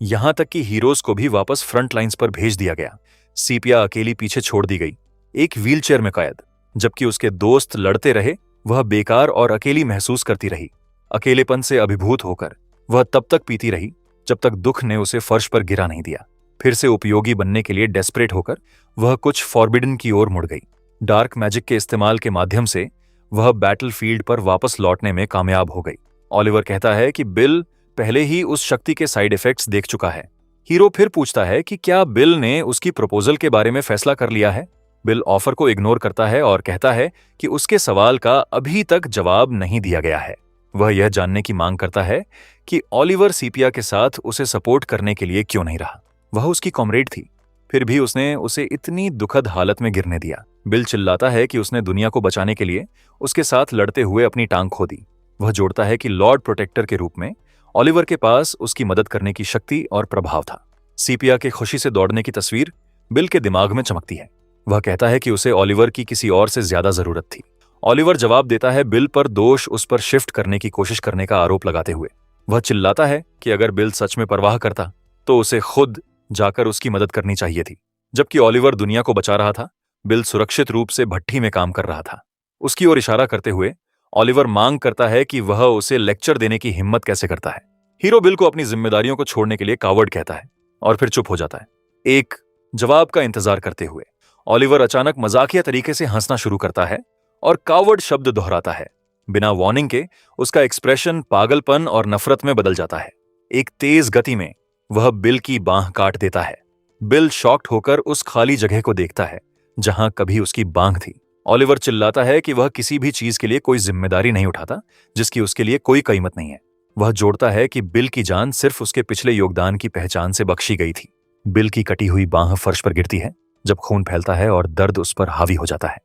यहां तक कि हीरोज को भी वापस फ्रंट लाइंस पर भेज दिया गया। सीपिया अकेली पीछे छोड़ दी गई, एक व्हीलचेयर में कैद। जबकि उसके दोस्त लड़ते रहे, वह बेकार और अकेली महसूस करती रही। अकेलेपन से अभिभूत होकर वह तब तक पीती रही जब तक दुख ने उसे फर्श पर गिरा नहीं दिया। फिर से उपयोगी बनने के लिए डेस्परेट होकर वह कुछ फॉरबिडन की ओर मुड़ गई। डार्क मैजिक के इस्तेमाल के माध्यम से वह बैटलफील्ड पर वापस लौटने में कामयाब हो गई। ओलिवर कहता है कि बिल पहले ही उस शक्ति के साइड इफेक्ट्स देख चुका है। हीरो फिर पूछता है कि क्या बिल ने उसकी प्रपोजल के बारे में फैसला कर लिया है। बिल ऑफर को इग्नोर करता है और कहता है कि उसके सवाल का अभी तक जवाब नहीं दिया गया है। वह यह जानने की मांग करता है कि ओलिवर सीपिया के साथ उसे सपोर्ट करने के लिए क्यों नहीं रहा। वह उसकी कॉमरेड थी, फिर भी उसने उसे इतनी दुखद हालत में गिरने दिया। बिल चिल्लाता है कि उसने दुनिया को बचाने के लिए उसके साथ लड़ते हुए अपनी टांग खो दी। वह जोड़ता है कि लॉर्ड प्रोटेक्टर के रूप में ओलिवर के पास उसकी मदद करने की शक्ति और प्रभाव था। सीपिया के खुशी से दौड़ने की तस्वीर बिल के दिमाग में चमकती है। वह कहता है कि उसे ओलिवर की किसी और से ज्यादा जरूरत थी। ओलिवर जवाब देता है बिल पर दोष उस पर शिफ्ट करने की कोशिश करने का आरोप लगाते हुए। वह चिल्लाता है कि अगर बिल सच में परवाह करता तो उसे खुद जाकर उसकी मदद करनी चाहिए थी। जबकि ओलिवर दुनिया को बचा रहा था, बिल सुरक्षित रूप से भट्ठी में काम कर रहा था। उसकी ओर इशारा करते हुए ओलिवर मांग करता है कि वह उसे लेक्चर देने की हिम्मत कैसे करता है। हीरो बिल को अपनी जिम्मेदारियों को छोड़ने के लिए कावर्ड कहता है और फिर चुप हो जाता है। एक जवाब का इंतजार करते हुए ओलिवर अचानक मजाकिया तरीके से हंसना शुरू करता है और कावर्ड शब्द दोहराता है। बिना वार्निंग के उसका एक्सप्रेशन पागलपन और नफरत में बदल जाता है। एक तेज गति में वह बिल की बांह काट देता है। बिल शॉक्ड होकर उस खाली जगह को देखता है जहां कभी उसकी बांह थी। ओलिवर चिल्लाता है कि वह किसी भी चीज के लिए कोई जिम्मेदारी नहीं उठाता जिसकी उसके लिए कोई कीमत नहीं है। वह जोड़ता है कि बिल की जान सिर्फ उसके पिछले योगदान की पहचान से बख्शी गई थी। बिल की कटी हुई बांह फर्श पर गिरती है जब खून फैलता है और दर्द उस पर हावी हो जाता है।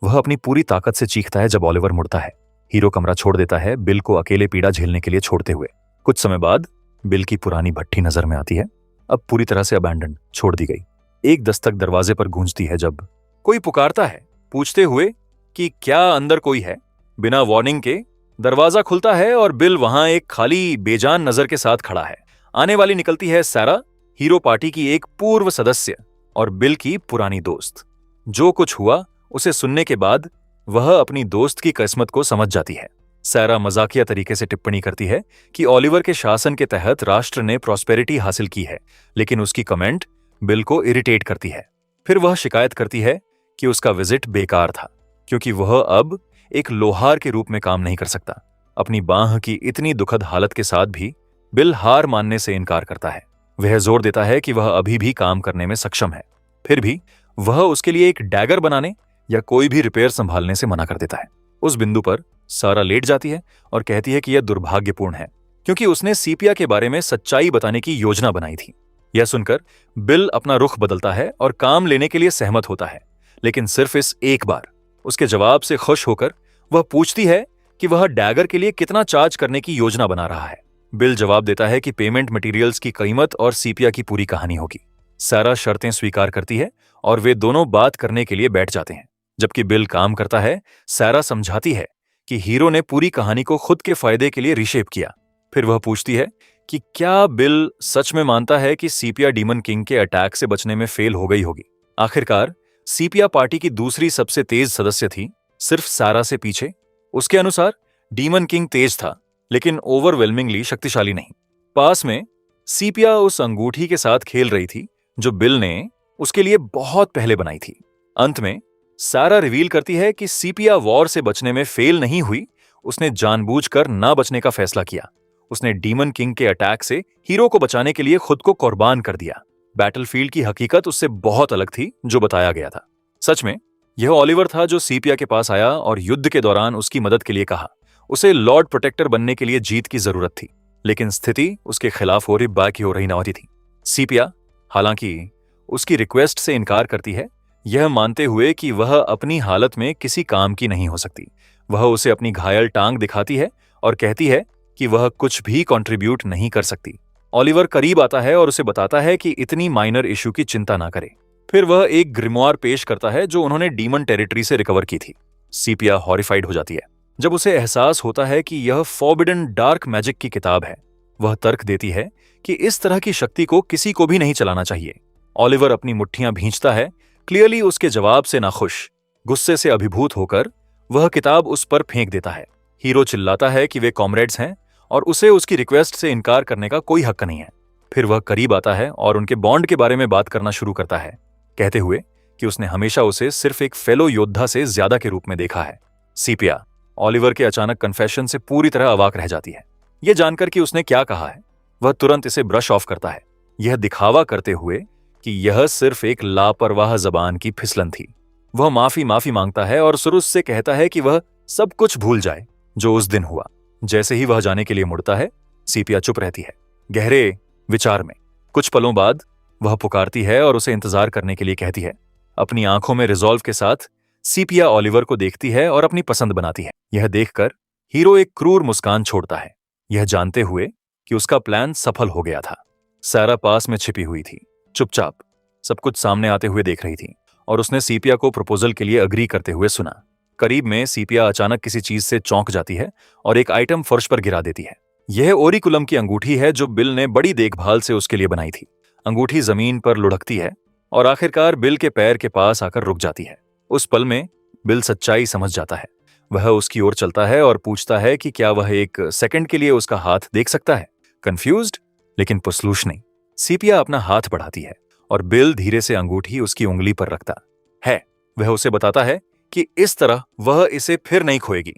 वह अपनी पूरी ताकत से चीखता है जब ओलिवर मुड़ता है। हीरो कमरा छोड़ देता है, बिल को अकेले पीड़ा झेलने के लिए छोड़ते हुए। कुछ समय बाद बिल की पुरानी भट्ठी नजर में आती है, अब पूरी तरह से अबैंडन, छोड़ दी गई। एक दस्तक दरवाजे पर गूंजती है जब कोई पुकारता है, पूछते हुए कि क्या अंदर कोई है। बिना वार्निंग के दरवाजा खुलता है और बिल वहां एक खाली बेजान नजर के साथ खड़ा है। आने वाली निकलती है सैरा, हीरो पार्टी की एक पूर्व सदस्य और बिल की पुरानी दोस्त। जो कुछ हुआ उसे सुनने के बाद वह अपनी दोस्त की किस्मत को समझ जाती है। सैरा मजाकिया तरीके से टिप्पणी करती है कि ओलिवर के शासन के तहत राष्ट्र ने प्रॉस्पेरिटी हासिल की है, लेकिन उसकी कमेंट बिल को इरिटेट करती है। फिर वह शिकायत करती है कि उसका विजिट बेकार था क्योंकि वह अब एक लोहार के रूप में काम नहीं कर सकता। अपनी बांह की इतनी दुखद हालत के साथ भी बिल हार मानने से इनकार करता है। वह जोर देता है कि वह अभी भी काम करने में सक्षम है। फिर भी वह उसके लिए एक डैगर बनाने या कोई भी रिपेयर संभालने से मना कर देता है। उस बिंदु पर सारा लेट जाती है और कहती है कि यह दुर्भाग्यपूर्ण है क्योंकि उसने सीपिया के बारे में सच्चाई बताने की योजना बनाई थी। यह सुनकर बिल अपना रुख बदलता है और काम लेने के लिए सहमत होता है, लेकिन सिर्फ इस एक बार। उसके जवाब से खुश होकर वह पूछती है कि वह डैगर के लिए कितना चार्ज करने की योजना बना रहा है। बिल जवाब देता है कि पेमेंट मटेरियल्स की कीमत और सीपिया की पूरी कहानी होगी। सारा शर्तें स्वीकार करती है और वे दोनों बात करने के लिए बैठ जाते हैं। जबकि बिल काम करता है, सारा समझाती है कि हीरो ने पूरी कहानी को खुद के फायदे के लिए रीशेप किया। फिर वह पूछती है कि क्या बिल सच में मानता है कि सीपिया डीमन किंग के अटैक से बचने में फेल हो गई होगी। आखिरकार सीपिया पार्टी की दूसरी सबसे तेज सदस्य थी, सिर्फ सारा से पीछे। उसके अनुसार डीमन किंग तेज था लेकिन ओवरवेलमिंगली शक्तिशाली नहीं। पास में सीपिया उस अंगूठी के साथ खेल रही थी जो बिल ने उसके लिए बहुत पहले बनाई थी। अंत में सारा रिवील करती है कि सीपिया वॉर से बचने में फेल नहीं हुई, उसने जानबूझकर ना बचने का फैसला किया। उसने डीमन किंग के अटैक से हीरो को बचाने के लिए खुद को कुर्बान कर दिया। बैटलफील्ड की हकीकत उससे बहुत अलग थी जो बताया गया था। सच में यह ओलिवर था जो सीपिया के पास आया और युद्ध के दौरान उसकी मदद के लिए कहा। उसे लॉर्ड प्रोटेक्टर बनने के लिए जीत की जरूरत थी, लेकिन स्थिति उसके खिलाफ हो रही नौती थी। सीपिया हालांकि उसकी रिक्वेस्ट से इनकार करती है, यह मानते हुए कि वह अपनी हालत में किसी काम की नहीं हो सकती। वह उसे अपनी घायल टांग दिखाती है और कहती है कि वह कुछ भी कंट्रीब्यूट नहीं कर सकती। ओलिवर करीब आता है और उसे बताता है कि इतनी माइनर इशू की चिंता ना करे। फिर वह एक ग्रिमोयर पेश करता है जो उन्होंने डीमन टेरिटरी से रिकवर की थी। सीपिया हॉरिफाइड हो जाती है जब उसे एहसास होता है कि यह फॉरबिडन डार्क मैजिक की किताब है। वह तर्क देती है कि इस तरह की शक्ति को किसी को भी नहीं चलाना चाहिए। ओलिवर अपनी मुट्ठियां भींचता है, क्लियरली उसके जवाब से नाखुश। गुस्से से अभिभूत होकर वह किताब उस पर फेंक देता है। हीरो चिल्लाता है कि वे कॉमरेड्स हैं और उसे उसकी रिक्वेस्ट से इनकार करने का कोई हक नहीं है। फिर वह करीब आता है और उनके बॉन्ड के बारे में बात करना शुरू करता है, कहते हुए कि उसने हमेशा उसे सिर्फ एक फेलो योद्धा से ज्यादा के रूप में देखा है। सीपिया ओलिवर के अचानक कन्फेशन से पूरी तरह अवाक रह जाती है। यह जानकर कि उसने क्या कहा है, वह तुरंत इसे ब्रश ऑफ करता है, यह दिखावा करते हुए कि यह सिर्फ एक लापरवाह जबान की फिसलन थी। वह माफी मांगता है और सुरुज से कहता है कि वह सब कुछ भूल जाए जो उस दिन हुआ। जैसे ही वह जाने के लिए मुड़ता है, सीपिया चुप रहती है, गहरे विचार में। कुछ पलों बाद वह पुकारती है और उसे इंतजार करने के लिए कहती है। अपनी आंखों में रिजॉल्व के साथ सीपिया ओलिवर को देखती है और अपनी पसंद बनाती है। यह देखकर हीरो एक क्रूर मुस्कान छोड़ता है, यह जानते हुए कि उसका प्लान सफल हो गया था। सारा पास में छिपी हुई थी, चुपचाप सब कुछ सामने आते हुए देख रही थी और उसने सीपिया को प्रपोजल के लिए अग्री करते हुए सुना। करीब में सीपिया अचानक किसी चीज से चौंक जाती है और एक आइटम फर्श पर गिरा देती है। यह ओरिकुलम की अंगूठी है जो बिल ने बड़ी देखभाल से उसके लिए बनाई थी। अंगूठी जमीन पर लुढ़कती है और आखिरकार बिल के पैर के पास आकर रुक जाती है। उस पल में बिल सच्चाई समझ जाता है। वह उसकी ओर चलता है और पूछता है कि क्या वह एक सेकंड के लिए उसका हाथ देख सकता है। कंफ्यूज्ड लेकिन पुसलूश नहीं, सीपिया अपना हाथ बढ़ाती है और बिल धीरे से अंगूठी उसकी उंगली पर रखता है। वह उसे बताता है कि इस तरह वह इसे फिर नहीं खोएगी।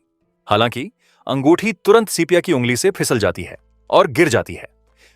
हालांकि अंगूठी तुरंत सीपिया की उंगली से फिसल जाती है और गिर जाती है।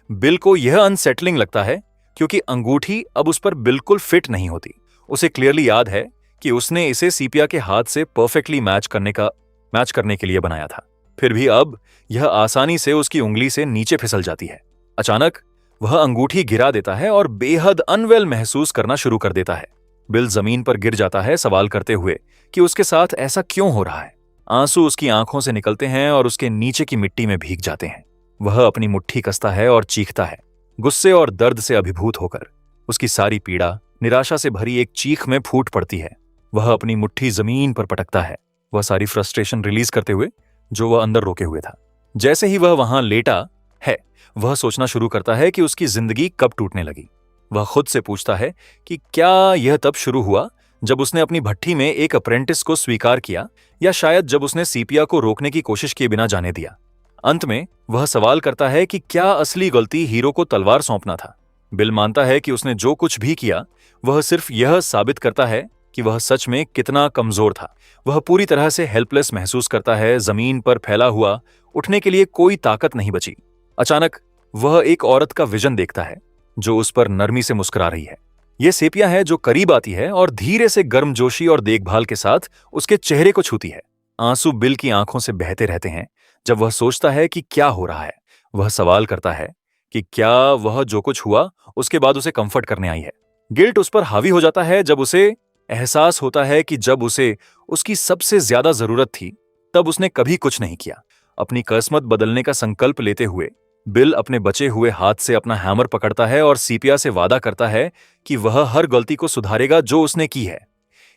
बिल को यह अनसेटलिंग लगता है क्योंकि अंगूठी अब उस पर बिल्कुल फिट नहीं होती। उसे क्लियरली याद है कि उसने इसे सीपिया के हाथ से परफेक्टली मैच करने के लिए बनाया था। फिर भी अब यह आसानी से उसकी उंगली से नीचे फिसल जाती है। अचानक वह अंगूठी गिरा देता है और बेहद अनवेल महसूस करना शुरू कर देता है। बिल जमीन पर गिर जाता है, सवाल करते हुए कि उसके साथ ऐसा क्यों हो रहा है। आंसू उसकी आंखों से निकलते हैं और उसके नीचे की मिट्टी में भीग जाते हैं। वह अपनी मुट्ठी कसता है और चीखता है, गुस्से और दर्द से अभिभूत होकर। उसकी सारी पीड़ा निराशा से भरी एक चीख में फूट पड़ती है। वह अपनी मुट्ठी जमीन पर पटकता है, वह सारी फ्रस्ट्रेशन रिलीज करते हुए जो वह अंदर रोके हुए था। जैसे ही वह वहां लेटा है, वह सोचना शुरू करता है कि उसकी जिंदगी कब टूटने लगी। वह खुद से पूछता है कि क्या यह तब शुरू हुआ जब उसने अपनी भट्ठी में एक अप्रेंटिस को स्वीकार किया, या शायद जब उसने सीपिया को रोकने की कोशिश किए बिना जाने दिया। अंत में वह सवाल करता है कि क्या असली गलती हीरो को तलवार सौंपना था। बिल मानता है कि उसने जो कुछ भी किया वह सिर्फ यह साबित करता है कि वह सच में कितना कमजोर था। वह पूरी तरह से हेल्पलेस महसूस करता है, जमीन पर फैला हुआ, उठने के लिए कोई ताकत नहीं बची। अचानक वह एक औरत का विजन देखता है जो उस पर नरमी से मुस्कुरा रही है। यह सेपिया है जो करीब आती है और धीरे से गर्मजोशी और देखभाल के साथ उसके चेहरे को छूती है। आंसू बिल की आंखों से बहते रहते हैं जब वह सोचता है कि क्या हो रहा है। वह सवाल करता है कि क्या वह जो कुछ हुआ उसके बाद उसे कंफर्ट करने आई है। गिल्ट उस पर हावी हो जाता है जब उसे एहसास होता है कि जब उसे उसकी सबसे ज्यादा जरूरत थी तब उसने कभी कुछ नहीं किया। अपनी किस्मत बदलने का संकल्प लेते हुए बिल अपने बचे हुए हाथ से अपना हैमर पकड़ता है और सीपिया से वादा करता है कि वह हर गलती को सुधारेगा जो उसने की है।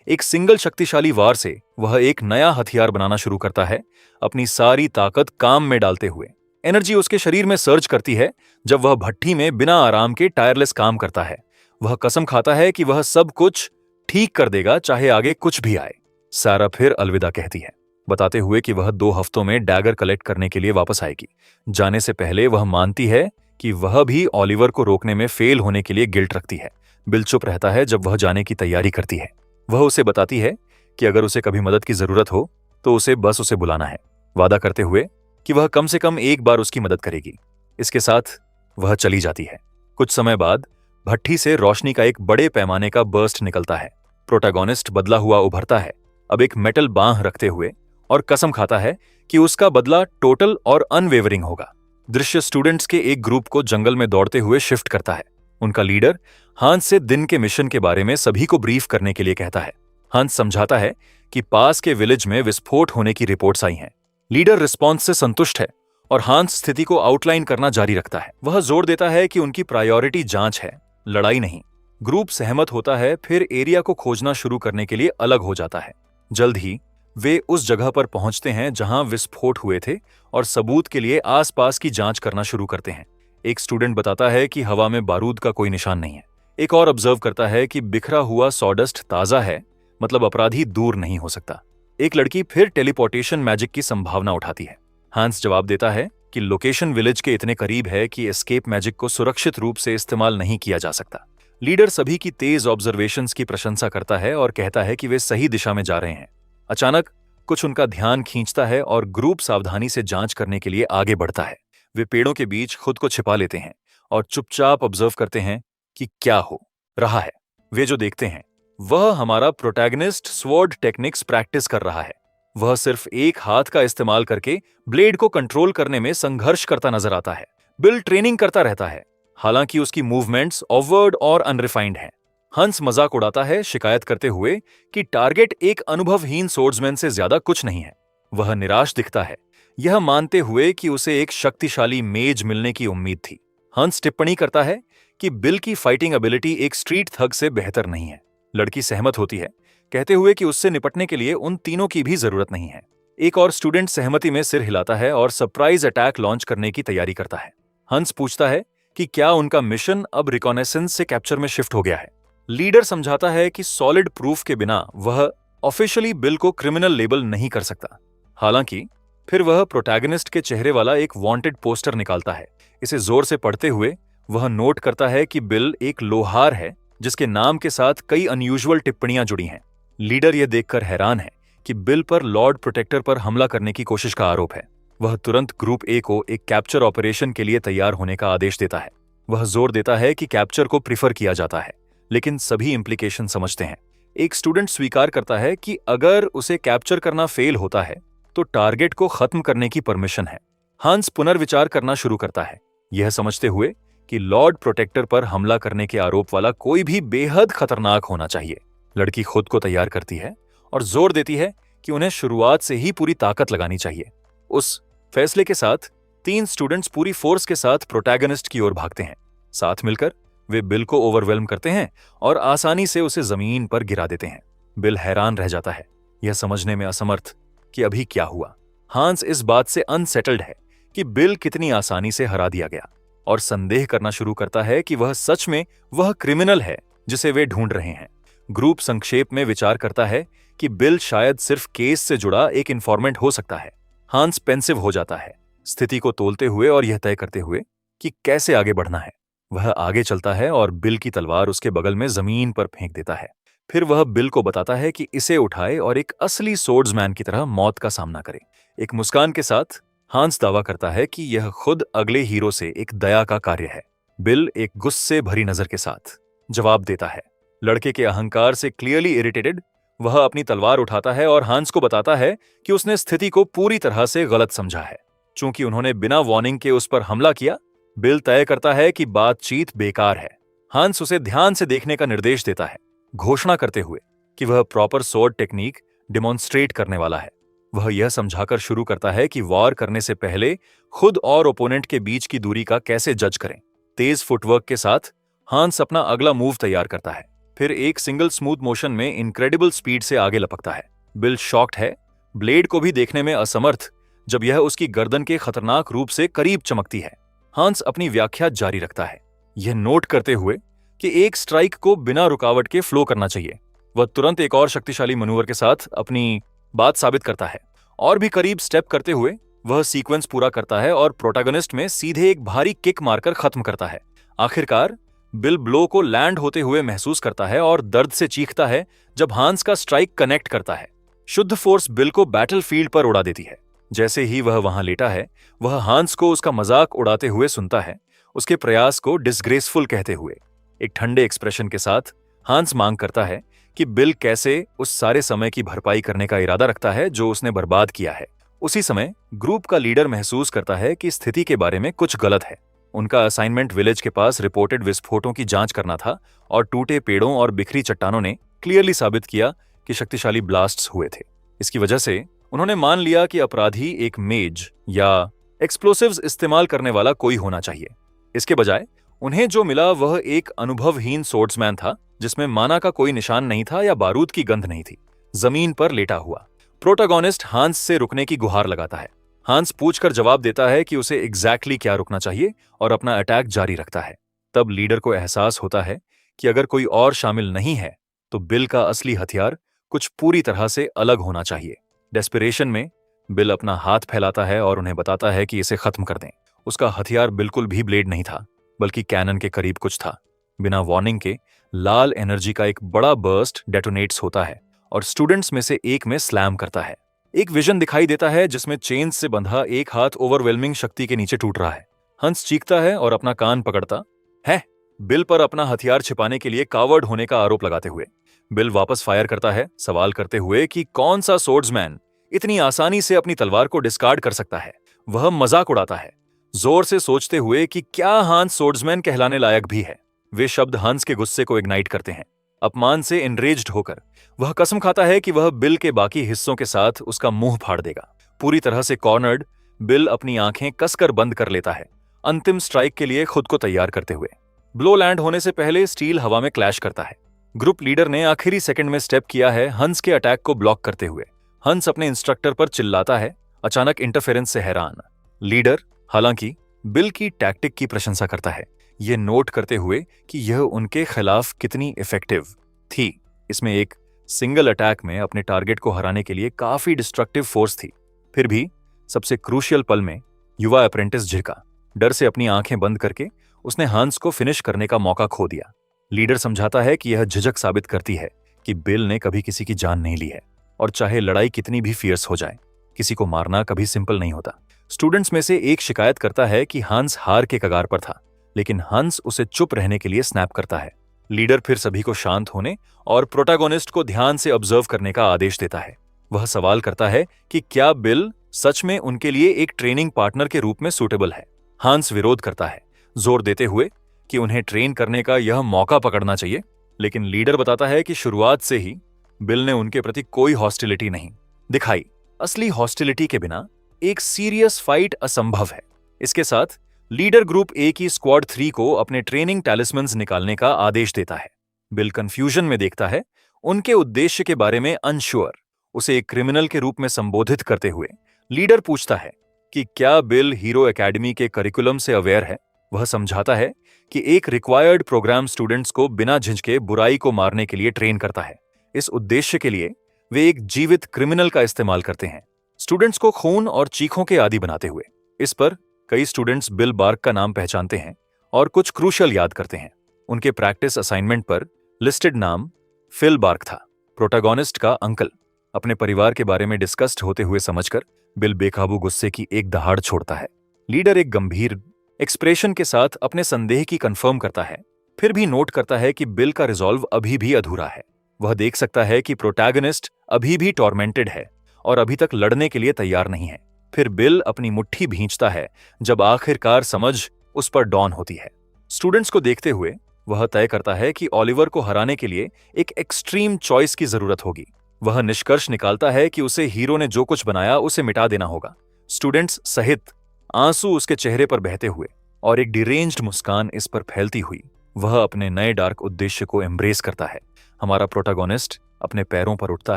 एक सिंगल शक्तिशाली वार से वह एक नया हथियार बनाना शुरू करता है, अपनी सारी ताकत काम में डालते हुए। एनर्जी उसके शरीर में सर्ज करती है जब वह भट्ठी में बिना आराम के टायरलेस काम करता है। वह कसम खाता है कि वह सब कुछ ठीक कर देगा, चाहे आगे कुछ भी आए। सारा फिर अलविदा कहती है, बताते हुए कि वह 2 हफ्तों में डैगर कलेक्ट करने के लिए वापस आएगी। जाने से पहले वह मानती है कि वह भी ओलिवर को रोकने में फेल होने के लिए गिल्ट रखती है। बिल चुप रहता है जब वह जाने की तैयारी करती है। वह उसे बताती है कि अगर उसे कभी मदद की जरूरत हो तो उसे बस उसे बुलाना है, वादा करते हुए कि वह कम से कम एक बार उसकी मदद करेगी। इसके साथ वह चली जाती है। कुछ समय बाद भट्ठी से रोशनी का एक बड़े पैमाने का बर्स्ट निकलता है। प्रोटैगोनिस्ट बदला हुआ उभरता है, अब एक मेटल बांह रखते हुए, और कसम खाता है कि उसका बदला टोटल और अनवेवरिंग होगा। दृश्य स्टूडेंट्स के एक ग्रुप को जंगल में दौड़ते हुए शिफ्ट करता है। उनका लीडर हांस से दिन के मिशन के बारे में सभी को ब्रीफ करने के लिए कहता है। हांस समझाता है कि पास के विलेज में विस्फोट होने की रिपोर्ट्स आई हैं। लीडर रिस्पॉन्स से संतुष्ट है और हांस स्थिति को आउटलाइन करना जारी रखता है। वह जोर देता है कि उनकी प्रायोरिटी जांच है, लड़ाई नहीं। ग्रुप सहमत होता है, फिर एरिया को खोजना शुरू करने के लिए अलग हो जाता है। जल्द ही वे उस जगह पर पहुंचते हैं जहां विस्फोट हुए थे और सबूत के लिए आसपास की जांच करना शुरू करते हैं। एक स्टूडेंट बताता है कि हवा में बारूद का कोई निशान नहीं है। एक और ऑब्जर्व करता है कि बिखरा हुआ सॉडस्ट ताजा है, मतलब अपराधी दूर नहीं हो सकता। एक लड़की फिर टेलीपोर्टेशन मैजिक की संभावना उठाती है। हांस जवाब देता है कि लोकेशन विलेज के इतने करीब है कि एस्केप मैजिक को सुरक्षित रूप से इस्तेमाल नहीं किया जा सकता। लीडर सभी की तेज ऑब्जर्वेशंस की प्रशंसा करता है और कहता है कि वे सही दिशा में जा रहे हैं। अचानक कुछ उनका ध्यान खींचता है और ग्रुप सावधानी से जांच करने के लिए आगे बढ़ता है। वे पेड़ों के बीच खुद को छिपा लेते हैं और चुपचाप ऑब्जर्व करते हैं कि क्या हो रहा है। वे जो देखते हैं वह हमारा प्रोटैगनिस्ट स्वॉर्ड टेक्निक्स प्रैक्टिस कर रहा है। वह सिर्फ एक हाथ का इस्तेमाल करके ब्लेड को कंट्रोल करने में संघर्ष करता नजर आता है। बिल ट्रेनिंग करता रहता है, हालांकि उसकी मूवमेंट्स ऑकवर्ड और अनरिफाइंड हैं। हंस मजाक उड़ाता है, शिकायत करते हुए कि टारगेट एक अनुभवहीन सोर्ड्समैन से ज्यादा कुछ नहीं है। वह निराश दिखता है, यह मानते हुए कि उसे एक शक्तिशाली मेज मिलने की उम्मीद थी। हंस टिप्पणी करता है कि बिल की फाइटिंग एबिलिटी एक स्ट्रीट थग से बेहतर नहीं है। लड़की सहमत होती है, कहते हुए कि उससे निपटने के लिए उन तीनों की भी जरूरत नहीं है। एक और स्टूडेंट सहमति में सिर हिलाता है और सरप्राइज अटैक लॉन्च करने की तैयारी करता है। हंस पूछता है कि क्या उनका मिशन अब रिकॉनेसेंस से कैप्चर में शिफ्ट हो गया है। लीडर समझाता है कि सॉलिड प्रूफ के बिना वह ऑफिशियली बिल को क्रिमिनल लेबल नहीं कर सकता। हालांकि फिर वह प्रोटैगनिस्ट के चेहरे वाला एक वांटेड पोस्टर निकालता है। इसे जोर से पढ़ते हुए वह नोट करता है कि बिल एक लोहार है जिसके नाम के साथ कई अनयूजुअल टिप्पणियां जुड़ी हैं। लीडर यह देखकर हैरान है कि बिल पर लॉर्ड प्रोटेक्टर पर हमला करने की कोशिश का आरोप है। वह तुरंत ग्रुप ए को एक कैप्चर ऑपरेशन के लिए तैयार होने का आदेश देता है। वह जोर देता है कि कैप्चर को प्रिफर किया जाता है, लेकिन सभी इंप्लीकेशन समझते हैं। एक स्टूडेंट स्वीकार करता है कि अगर उसे कैप्चर करना फेल होता है तो टारगेट को खत्म करने की परमिशन है। हंस पुनर्विचार करना शुरू करता है, यह समझते हुए कि लॉर्ड प्रोटेक्टर पर हमला करने के आरोप वाला कोई भी बेहद खतरनाक होना चाहिए। लड़की खुद को तैयार करती है और जोर देती है कि उन्हें शुरुआत से ही पूरी ताकत लगानी चाहिए। उस फैसले के साथ 3 स्टूडेंट्स पूरी फोर्स के साथ प्रोटैगनिस्ट की ओर भागते हैं। साथ मिलकर वे बिल को ओवरवेल्म करते हैं और आसानी से उसे जमीन पर गिरा देते हैं। बिल हैरान रह जाता है, यह समझने में असमर्थ कि अभी क्या हुआ। हांस इस बात से अनसेटल्ड है कि बिल कितनी आसानी से हरा दिया गया और संदेह करना शुरू करता है कि वह सच में वह क्रिमिनल है जिसे वे ढूंढ रहे हैं। ग्रुप संक्षेप में विचार करता है कि बिल शायद सिर्फ केस से जुड़ा एक इन्फॉर्मेंट हो सकता है। हांस पेंसिव हो जाता है, स्थिति को तोलते हुए और यह तय करते हुए कि कैसे आगे बढ़ना है। वह आगे चलता है और बिल की तलवार उसके बगल में जमीन पर फेंक देता है। फिर वह बिल को बताता है कि इसे उठाए और एक असली सोर्ड्समैन की तरह मौत का सामना करे। एक मुस्कान के साथ हांस दावा करता है कि यह खुद अगले हीरो से एक दया का कार्य है। बिल एक गुस्से भरी नजर के साथ जवाब देता है। लड़के के अहंकार से क्लियरली इरिटेटेड वह अपनी तलवार उठाता है और हांस को बताता है कि उसने स्थिति को पूरी तरह से गलत समझा है। चूंकि उन्होंने बिना वार्निंग के उस पर हमला किया, बिल तय करता है कि बातचीत बेकार है। हांस उसे ध्यान से देखने का निर्देश देता है, घोषणा करते हुए कि वह प्रॉपर स्वॉर्ड टेक्निक डिमॉन्स्ट्रेट करने वाला है। वह यह समझाकर शुरू करता है कि वार करने से पहले खुद और ओपोनेंट के बीच की दूरी का कैसे जज करें। तेज फुटवर्क के साथ हांस अपना अगला मूव तैयार करता है, फिर एक सिंगल स्मूथ मोशन में इनक्रेडिबल स्पीड से आगे लपकता है। बिल शॉक्ड है, ब्लेड को भी देखने में असमर्थ जब यह उसकी गर्दन के खतरनाक रूप से करीब चमकती है। हांस अपनी व्याख्या जारी रखता है, यह नोट करते हुए कि एक स्ट्राइक को बिना रुकावट के फ्लो करना चाहिए। वह तुरंत एक और शक्तिशाली मनूवर के साथ अपनी बात साबित करता है। और भी करीब स्टेप करते हुए वह सीक्वेंस पूरा करता है और प्रोटैगनिस्ट में सीधे एक भारी किक मारकर खत्म करता है। आखिरकार बिल ब्लो को लैंड होते हुए महसूस करता है और दर्द से चीखता है जब हांस का स्ट्राइक कनेक्ट करता है। शुद्ध फोर्स बिल को बैटलफील्ड पर उड़ा देती है। जैसे ही वह वहां लेटा है, वह हांस को उसका मजाक उड़ाते हुए सुनता है, उसके प्रयास को डिसग्रेसफुल कहते हुए। एक ठंडे एक्सप्रेशन के साथ हांस मांग करता है कि बिल कैसे उस सारे समय की भरपाई करने का इरादा रखता है जो उसने बर्बाद किया है। उसी समय ग्रुप का लीडर महसूस करता है कि स्थिति के बारे में कुछ गलत है। उनका असाइनमेंट विलेज के पास रिपोर्टेड विस्फोटों की जांच करना था और टूटे पेड़ों और बिखरी चट्टानों ने क्लियरली साबित किया कि शक्तिशाली ब्लास्ट्स हुए थे। इसकी वजह से उन्होंने मान लिया कि अपराधी एक मेज या एक्सप्लोसिव्स इस्तेमाल करने वाला कोई होना चाहिए। इसके बजाय उन्हें जो मिला वह एक अनुभवहीन सोर्ड्समैन था जिसमें माना का कोई निशान नहीं था या बारूद की गंध नहीं थी। जमीन पर लेटा हुआ प्रोटैगनिस्ट हांस से रुकने की गुहार लगाता है। हांस पूछकर जवाब देता है कि उसे एग्जैक्टली क्या रुकना चाहिए और अपना अटैक जारी रखता है। तब लीडर को एहसास होता है कि अगर कोई और शामिल नहीं है तो बिल का असली हथियार कुछ पूरी तरह से अलग होना चाहिए। डेस्परेशन में बिल अपना हाथ फैलाता है और उन्हें बताता है कि इसे खत्म कर दें। उसका हथियार बिल्कुल भी ब्लेड नहीं था, बल्कि कैनन के करीब कुछ था। बिना वार्निंग के लाल एनर्जी का एक बड़ा बर्स्ट डेटोनेट्स होता है और स्टूडेंट्स में से एक में स्लैम करता है। एक विजन दिखाई देता है जिसमें चेन्स से बंधा एक हाथ ओवरवेलमिंग शक्ति के नीचे टूट रहा है। हंस चीखता है और अपना कान पकड़ता है, बिल पर अपना हथियार छिपाने के लिए कावर्ड होने का आरोप लगाते हुए। बिल वापस फायर करता है, सवाल करते हुए कि कौन सा सोर्ड्समैन इतनी आसानी से अपनी तलवार को डिस्कार्ड कर सकता है। वह मजाक उड़ाता है, जोर से सोचते हुए कि क्या हांस सोर्ड्समैन कहलाने लायक भी है। वे शब्द हंस के गुस्से को इग्नाइट करते हैं। अपमान से एनरेज्ड होकर वह कसम खाता है कि वह बिल के बाकी हिस्सों के साथ उसका मुंह फाड़ देगा। पूरी तरह से कॉर्नर्ड, बिल अपनी आंखें कसकर बंद कर लेता है, अंतिम स्ट्राइक के लिए खुद को तैयार करते हुए। ब्लो लैंड होने से पहले स्टील हवा में क्लैश करता है। ग्रुप लीडर ने आखिरी सेकंड में स्टेप किया है हंस के अटैक को ब्लॉक करते हुए। हंस अपने इंस्ट्रक्टर पर चिल्लाता है, अचानक इंटरफेरेंस से हैरान। लीडर हालांकि बिल की टैक्टिक की प्रशंसा करता है, ये नोट करते हुए कि यह उनके खिलाफ कितनी इफेक्टिव थी। इसमें एक सिंगल अटैक में अपने टारगेट को हराने के लिए काफी डिस्ट्रक्टिव फोर्स थी। फिर भी सबसे क्रूशियल पल में युवा अप्रेंटिस झिड़का। डर से अपनी आंखें बंद करके उसने हंस को फिनिश करने का मौका खो दिया। लीडर समझाता है कि यह झिझक साबित करती है कि बिल ने कभी किसी की जान नहीं ली है, और चाहे लड़ाई कितनी भी फियर्स हो जाए, किसी को मारना कभी सिंपल नहीं होता। स्टूडेंट्स में से एक शिकायत करता है कि हंस हार के कगार पर था, लेकिन हंस उसे चुप रहने के लिए स्नैप करता है। लीडर फिर सभी को शांत होने और प्रोटैगोनिस्ट को ध्यान से ऑब्जर्व करने का आदेश देता है। वह सवाल करता है कि क्या बिल सच में उनके लिए एक ट्रेनिंग पार्टनर के रूप में सूटेबल है। हंस विरोध करता है, जोर देते हुए कि उन्हें ट्रेन करने का यह मौका पकड़ना चाहिए, लेकिन लीडर बताता है कि शुरुआत से ही बिल ने उनके प्रति कोई हॉस्टिलिटी नहीं दिखाई। असली हॉस्टिलिटी के बिना एक सीरियस फाइट असंभव है। इसके साथ लीडर ग्रुप ए की स्क्वाड 3 को अपने ट्रेनिंग टैलिस्मन्स निकालने का आदेश देता है। बिल कंफ्यूजन में देखता है, उनके उद्देश्य के बारे में अनश्योर। उसे एक क्रिमिनल के रूप में संबोधित करते हुए लीडर पूछता है कि क्या बिल हीरो एकेडमी के करिकुलम से अवेयर है। वह समझाता है कि एक रिक्वायर्ड प्रोग्राम स्टूडेंट्स को बिना झिझके बुराई को मारने के लिए ट्रेन करता है। इस उद्देश्य के लिए वे एक जीवित क्रिमिनल का इस्तेमाल करते हैं, स्टूडेंट्स को खून और चीखों के आदी बनाते हुए। इस पर कई स्टूडेंट्स बिल बार्क का नाम पहचानते हैं और कुछ क्रूशल याद करते हैं। उनके प्रैक्टिस असाइनमेंट पर लिस्टेड नाम फिल बार्क था, प्रोटैगोनिस्ट का अंकल। अपने परिवार के बारे में डिस्कस्ड होते हुए समझकर बिल बेकाबू गुस्से की एक दहाड़ छोड़ता है। लीडर एक गंभीर एक्सप्रेशन के साथ अपने संदेह की कंफर्म करता है, फिर भी नोट करता है कि बिल का रिजॉल्व अभी भी अधूरा है। वह देख सकता है कि प्रोटैगनिस्ट अभी भी टॉर्मेंटेड है और अभी तक लड़ने के लिए तैयार नहीं है। फिर बिल अपनी मुट्ठी भींचता है जब आखिरकार समझ उस पर डॉन होती है। स्टूडेंट्स को देखते हुए वह तय करता है कि ओलिवर को हराने के लिए एक एक्सट्रीम चॉइस की जरूरत होगी। वह निष्कर्ष निकालता है कि उसे हीरो ने जो कुछ बनाया उसे मिटा देना होगा। स्टूडेंट्स सहित आंसू उसके चेहरे पर बहते हुए और एक डिरेंज्ड मुस्कान इस पर फैलती हुई वह अपने नए डार्क उद्देश्य को एम्ब्रेस करता है। हमारा प्रोटैगोनिस्ट अपने पैरों पर उठता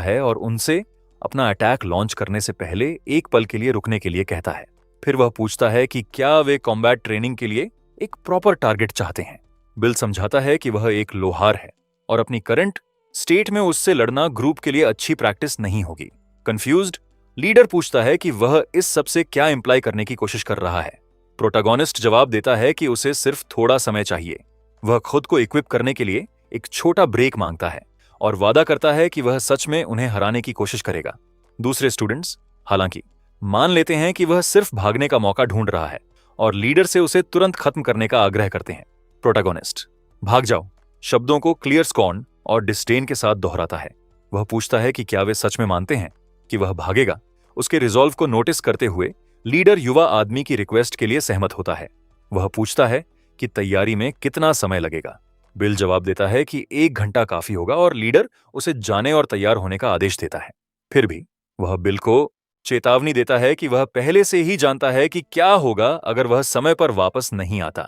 है और उनसे अपना अटैक लॉन्च करने से पहले एक पल के लिए रुकने के लिए कहता है। फिर वह पूछता है कि क्या वे कॉम्बैट ट्रेनिंग के लिए एक प्रॉपर टारगेट चाहते हैं। बिल समझाता है कि वह एक लोहार है और अपनी करंट स्टेट में उससे लड़ना ग्रुप के लिए अच्छी प्रैक्टिस नहीं होगी। कंफ्यूज्ड लीडर पूछता है कि वह इस सब से क्या इंप्लाई करने की कोशिश कर रहा है। प्रोटैगोनिस्ट जवाब देता है कि उसे सिर्फ थोड़ा समय चाहिए। वह खुद को इक्विप करने के लिए एक छोटा ब्रेक मांगता है और वादा करता है कि वह सच में उन्हें हराने की कोशिश करेगा। दूसरे स्टूडेंट्स हालांकि मान लेते हैं कि वह सिर्फ भागने का मौका ढूंढ रहा है और लीडर से उसे तुरंत खत्म करने का आग्रह करते हैं। प्रोटैगोनिस्ट भाग जाओ शब्दों को क्लियर स्कॉर्न और डिस्डेन के साथ दोहराता है। वह पूछता है कि क्या वे सच में मानते हैं कि वह भागेगा। उसके रिजॉल्व को नोटिस करते हुए लीडर युवा आदमी की रिक्वेस्ट के लिए सहमत होता है। वह पूछता है कि तैयारी में कितना समय लगेगा। बिल जवाब देता है कि 1 घंटा काफी होगा और लीडर उसे जाने और तैयार होने का आदेश देता है। फिर भी वह बिल को चेतावनी देता है कि वह पहले से ही जानता है कि क्या होगा अगर वह समय पर वापस नहीं आता।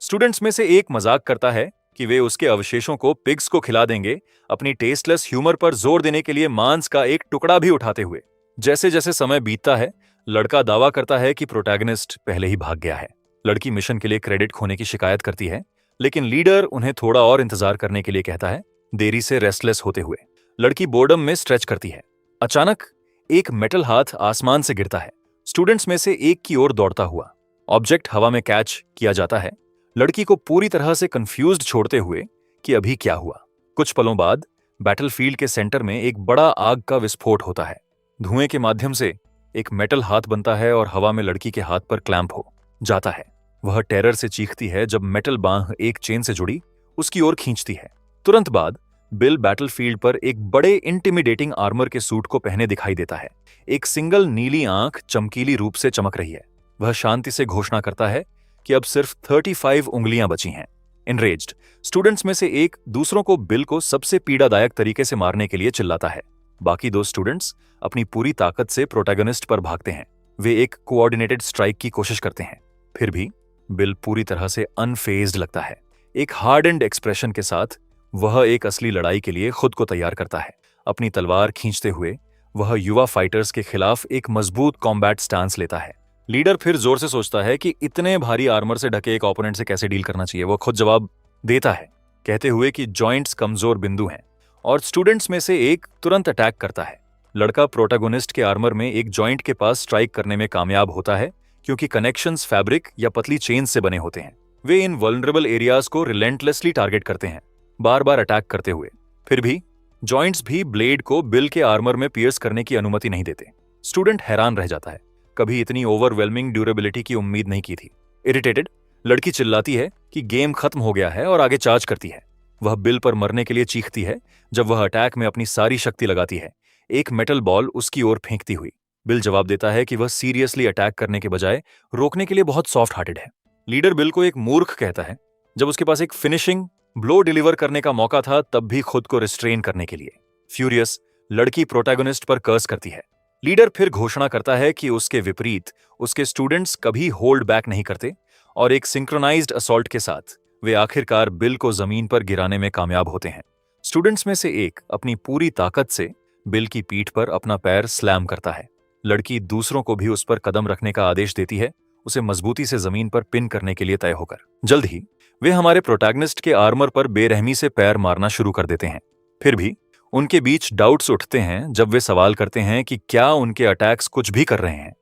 स्टूडेंट्स में से एक मजाक करता है कि वे उसके अवशेषों को पिग्स को खिला देंगे, अपनी टेस्टलेस ह्यूमर पर जोर देने के लिए मांस का एक टुकड़ा भी उठाते हुए। जैसे जैसे समय बीतता है लड़का दावा करता है कि प्रोटैगनिस्ट पहले ही भाग गया है। लड़की मिशन के लिए क्रेडिट खोने की शिकायत करती है, लेकिन लीडर उन्हें थोड़ा और इंतजार करने के लिए कहता है। देरी से रेस्टलेस होते हुए लड़की बोर्डम में स्ट्रेच करती है। अचानक एक मेटल हाथ आसमान से गिरता है, स्टूडेंट्स में से एक की ओर दौड़ता हुआ। ऑब्जेक्ट हवा में कैच किया जाता है, लड़की को पूरी तरह से कंफ्यूज्ड छोड़ते हुए कि अभी क्या हुआ। कुछ पलों बाद बैटलफील्ड के सेंटर में एक बड़ा आग का विस्फोट होता है। धुएं के माध्यम से एक मेटल हाथ बनता है और हवा में लड़की के हाथ पर क्लैंप हो जाता है। वह टेरर से चीखती है जब मेटल बांह एक चेन से जुड़ी उसकी ओर खींचती है। तुरंत बाद बिल बैटलफील्ड पर एक बड़े इंटिमिडेटिंग आर्मर के सूट को पहने दिखाई देता है। एक सिंगल नीली आंख चमकीली रूप से चमक रही है। वह शांति से घोषणा करता है कि अब सिर्फ 35 उंगलियां बची हैं। एनरेज्ड स्टूडेंट्स में से एक दूसरों को बिल को सबसे पीड़ादायक तरीके से मारने के लिए चिल्लाता है। बाकी 2 स्टूडेंट्स अपनी पूरी ताकत से प्रोटैगनिस्ट पर भागते हैं। वे एक कोऑर्डिनेटेड स्ट्राइक की कोशिश करते हैं, फिर भी बिल पूरी तरह से अनफेज्ड लगता है। एक हार्डन्ड एक्सप्रेशन के साथ वह एक असली लड़ाई के लिए खुद को तैयार करता है। अपनी तलवार खींचते हुए वह युवा फाइटर्स के खिलाफ एक मजबूत कॉम्बैट स्टांस लेता है। लीडर फिर जोर से सोचता है कि इतने भारी आर्मर से ढके एक ओपोनेंट से कैसे डील करना चाहिए। वो खुद जवाब देता है, कहते हुए कि जॉइंट्स कमजोर बिंदु हैं, और स्टूडेंट्स में से एक तुरंत अटैक करता है। लड़का प्रोटैगोनिस्ट के आर्मर में एक जॉइंट के पास स्ट्राइक करने में कामयाब होता है, क्योंकि कनेक्शंस फैब्रिक या पतली चेन से बने होते हैं। वे इन वल्नरेबल एरियाज को रिलेंटलेसली टारगेट करते हैं, बार बार अटैक करते हुए। फिर भी जॉइंट्स भी ब्लेड को बिल के आर्मर में पियर्स करने की अनुमति नहीं देते। स्टूडेंट हैरान रह जाता है, कभी इतनी ओवरवेलमिंग ड्यूरेबिलिटी की उम्मीद नहीं की थी। इरिटेटेड, लड़की चिल्लाती है कि गेम खत्म हो गया है और आगे चार्ज करती है। वह बिल पर मरने के लिए चीखती है जब वह अटैक में अपनी सारी शक्ति लगाती है, एक मेटल बॉल उसकी ओर फेंकती हुई। बिल जवाब देता है कि वह सीरियसली अटैक करने के बजाय रोकने के लिए बहुत सॉफ्ट हार्टेड है। लीडर बिल को एक मूर्ख कहता है जब उसके पास एक फिनिशिंग ब्लो डिलीवर करने का मौका था, तब भी खुद को रिस्ट्रेन करने के लिए। फ्यूरियस, लड़की प्रोटैगोनिस्ट पर कर्स करती है। लीडर फिर घोषणा करता है कि उसके विपरीत उसके स्टूडेंट्स कभी होल्ड बैक नहीं करते, और एक सिंक्रोनाइज्ड असॉल्ट के साथ वे आखिरकार बिल को जमीन पर गिराने में कामयाब होते हैं। स्टूडेंट्स में से एक अपनी पूरी ताकत से बिल की पीठ पर अपना पैर स्लैम करता है। लड़की दूसरों को भी उस पर कदम रखने का आदेश देती है, उसे मजबूती से जमीन पर पिन करने के लिए तय होकर। जल्द ही वे हमारे प्रोटैगनिस्ट के आर्मर पर बेरहमी से पैर मारना शुरू कर देते हैं। फिर भी उनके बीच डाउट्स उठते हैं जब वे सवाल करते हैं कि क्या उनके अटैक्स कुछ भी कर रहे हैं।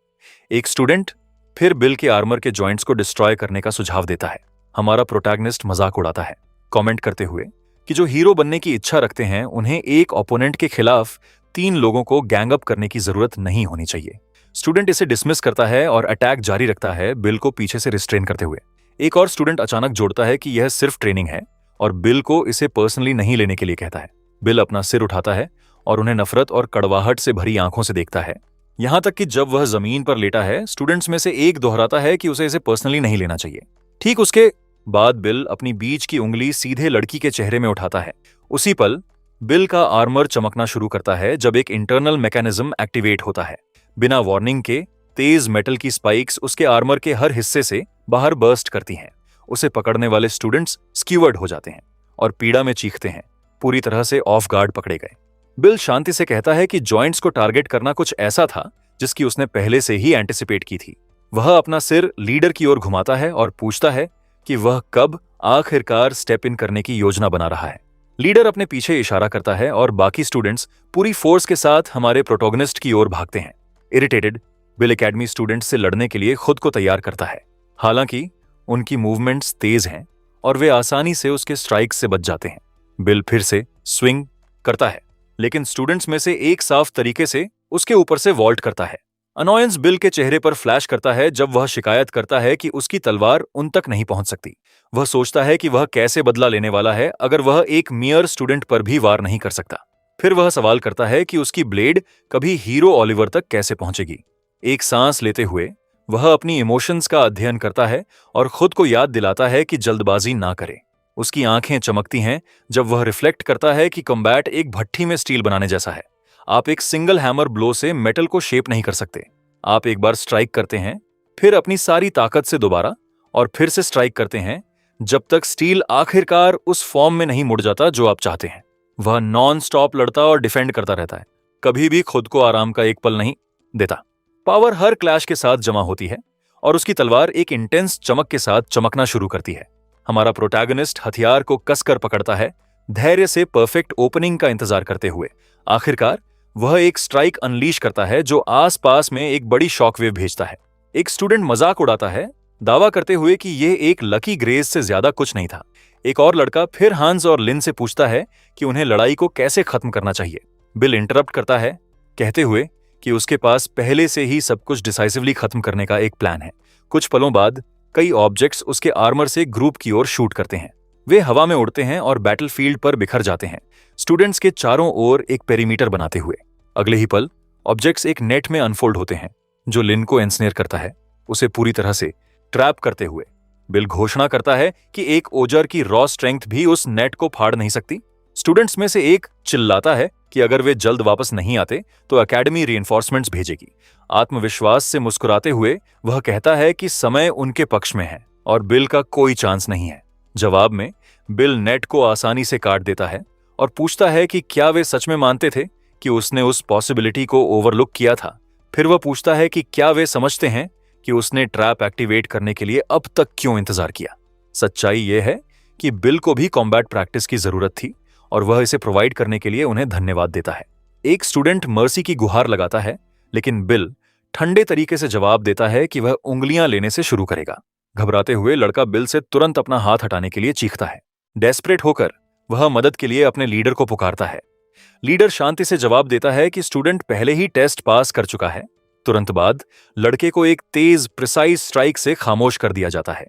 एक स्टूडेंट फिर बिल के आर्मर के जॉइंट्स को डिस्ट्रॉय करने का सुझाव देता है। हमारा प्रोटैगनिस्ट मजाक उड़ाता है, कमेंट करते हुए कि जो हीरो बनने की इच्छा रखते हैं उन्हें एक ओपोनेंट के खिलाफ 3 लोगों को गैंग अप करने की जरूरत नहीं होनी चाहिए। स्टूडेंट इसे डिसमिस करता है और अटैक जारी रखता है, बिल को पीछे से रिस्ट्रेन करते हुए। एक और स्टूडेंट अचानक जोड़ता है कि यह सिर्फ ट्रेनिंग है और बिल को इसे पर्सनली नहीं लेने के लिए कहता है। बिल अपना सिर उठाता है और उन्हें नफरत और कड़वाहट से भरी आंखों से देखता है। यहां तक कि जब वह जमीन पर लेटा है, स्टूडेंट्स में से एक दोहराता है कि उसे इसे पर्सनली नहीं लेना चाहिए। ठीक उसके बाद बिल अपनी बीच की उंगली सीधे लड़की के चेहरे में उठाता है। उसी पल बिल का आर्मर चमकना शुरू करता है जब एक इंटरनल मैकेनिज्म एक्टिवेट होता है। बिना वार्निंग के तेज मेटल की स्पाइक्स उसके आर्मर के हर हिस्से से बाहर बर्स्ट करती हैं। उसे पकड़ने वाले स्टूडेंट्स स्क्यूवर्ड हो जाते हैं और पीड़ा में चीखते हैं, पूरी तरह से ऑफ गार्ड पकड़े गए। बिल शांति से कहता है कि जॉइंट्स को टारगेट करना कुछ ऐसा था जिसकी उसने पहले से ही एंटिसिपेट की थी। वह अपना सिर लीडर की ओर घुमाता है और पूछता है कि वह कब आखिरकार स्टेप इन करने की योजना बना रहा है। लीडर अपने पीछे इशारा करता है और बाकी स्टूडेंट्स पूरी फोर्स के साथ हमारे प्रोटोगनिस्ट की ओर भागते हैं। इरिटेटेड, बिल एकेडमी स्टूडेंट्स से लड़ने के लिए खुद को तैयार करता है। हालांकि उनकी मूवमेंट्स तेज हैं और वे आसानी से उसके स्ट्राइक से बच जाते हैं। बिल फिर से स्विंग करता है, लेकिन स्टूडेंट्स में से एक साफ तरीके से उसके ऊपर से वॉल्ट करता है। अनॉयंस बिल के चेहरे पर फ्लैश करता है जब वह शिकायत करता है कि उसकी तलवार उन तक नहीं पहुंच सकती। वह सोचता है कि वह कैसे बदला लेने वाला है अगर वह एक मियर स्टूडेंट पर भी वार नहीं कर सकता। फिर वह सवाल करता है कि उसकी ब्लेड कभी हीरो ओलिवर तक कैसे पहुंचेगी। एक सांस लेते हुए वह अपनी इमोशंस का अध्ययन करता है और खुद को याद दिलाता है कि जल्दबाजी ना करे। उसकी आंखें चमकती हैं जब वह रिफ्लेक्ट करता है कि कॉम्बैट एक भट्ठी में स्टील बनाने जैसा है। आप एक सिंगल हैमर ब्लो से मेटल को शेप नहीं कर सकते। आप एक बार स्ट्राइक करते हैं, फिर अपनी सारी ताकत से दोबारा, और फिर से स्ट्राइक करते हैं जब तक स्टील आखिरकार उस फॉर्म में नहीं मुड़ जाता जो आप चाहते हैं। वह नॉन स्टॉप लड़ता और डिफेंड करता रहता है, कभी भी खुद को आराम का एक पल नहीं देता। पावर हर क्लैश के साथ जमा होती है और उसकी तलवार एक इंटेंस चमक के साथ चमकना शुरू करती है। हमारा प्रोटैगनिस्ट हथियार को कसकर पकड़ता है, धैर्य से परफेक्ट ओपनिंग का इंतजार करते हुए। आखिरकार वह एक स्ट्राइक अनलीश करता है जो आसपास में एक बड़ी शॉकवेव भेजता है। एक स्टूडेंट मजाक उड़ाता है, दावा करते हुए कि यह एक लकी ग्रेज से ज्यादा कुछ नहीं था। एक और लड़का फिर हांस और लिन से पूछता है कि उन्हें लड़ाई को कैसे खत्म करना चाहिए। बिल इंटरप्ट करता है, कहते हुए कि उसके पास पहले से ही सब कुछ डिसाइसिवली खत्म करने का एक प्लान है। कुछ पलों बाद कई ऑब्जेक्ट्स उसके आर्मर से ग्रुप की ओर शूट करते हैं। वे हवा में उड़ते हैं और बैटलफील्ड पर बिखर जाते हैं, स्टूडेंट्स के चारों ओर एक पेरीमीटर बनाते हुए। अगले ही पल ऑब्जेक्ट्स एक नेट में अनफोल्ड होते हैं जो लिन को एंसनेयर करता है, उसे पूरी तरह से ट्रैप करते हुए। बिल घोषणा करता है कि एक ओजर की रॉ स्ट्रेंथ भी उस नेट को फाड़ नहीं सकती। स्टूडेंट्स में से एक चिल्लाता है कि अगर वे जल्द वापस नहीं आते तो एकेडमी रीइंफोर्समेंट्स भेजेगी। आत्मविश्वास से मुस्कुराते हुए वह कहता है कि समय उनके पक्ष में है और बिल का कोई चांस नहीं है। जवाब में बिल नेट को आसानी से काट देता है और पूछता है कि क्या वे सच में मानते थे कि उसने उस पॉसिबिलिटी को ओवरलुक किया था। फिर वह पूछता है कि क्या वे समझते हैं कि उसने ट्रैप एक्टिवेट करने के लिए अब तक क्यों इंतजार किया। सच्चाई यह है कि बिल को भी कॉम्बैट प्रैक्टिस की जरूरत थी और वह इसे प्रोवाइड करने के लिए उन्हें धन्यवाद देता है। एक स्टूडेंट मर्सी की गुहार लगाता है, लेकिन बिल ठंडे तरीके से जवाब देता है कि वह उंगलियां लेने से शुरू करेगा। घबराते हुए लड़का बिल से तुरंत अपना हाथ हटाने के लिए चीखता है। डेस्परेट होकर वह मदद के लिए अपने लीडर को पुकारता है। लीडर शांति से जवाब देता है कि स्टूडेंट पहले ही टेस्ट पास कर चुका है। तुरंत बाद लड़के को एक तेज प्रिसाइज स्ट्राइक से खामोश कर दिया जाता है।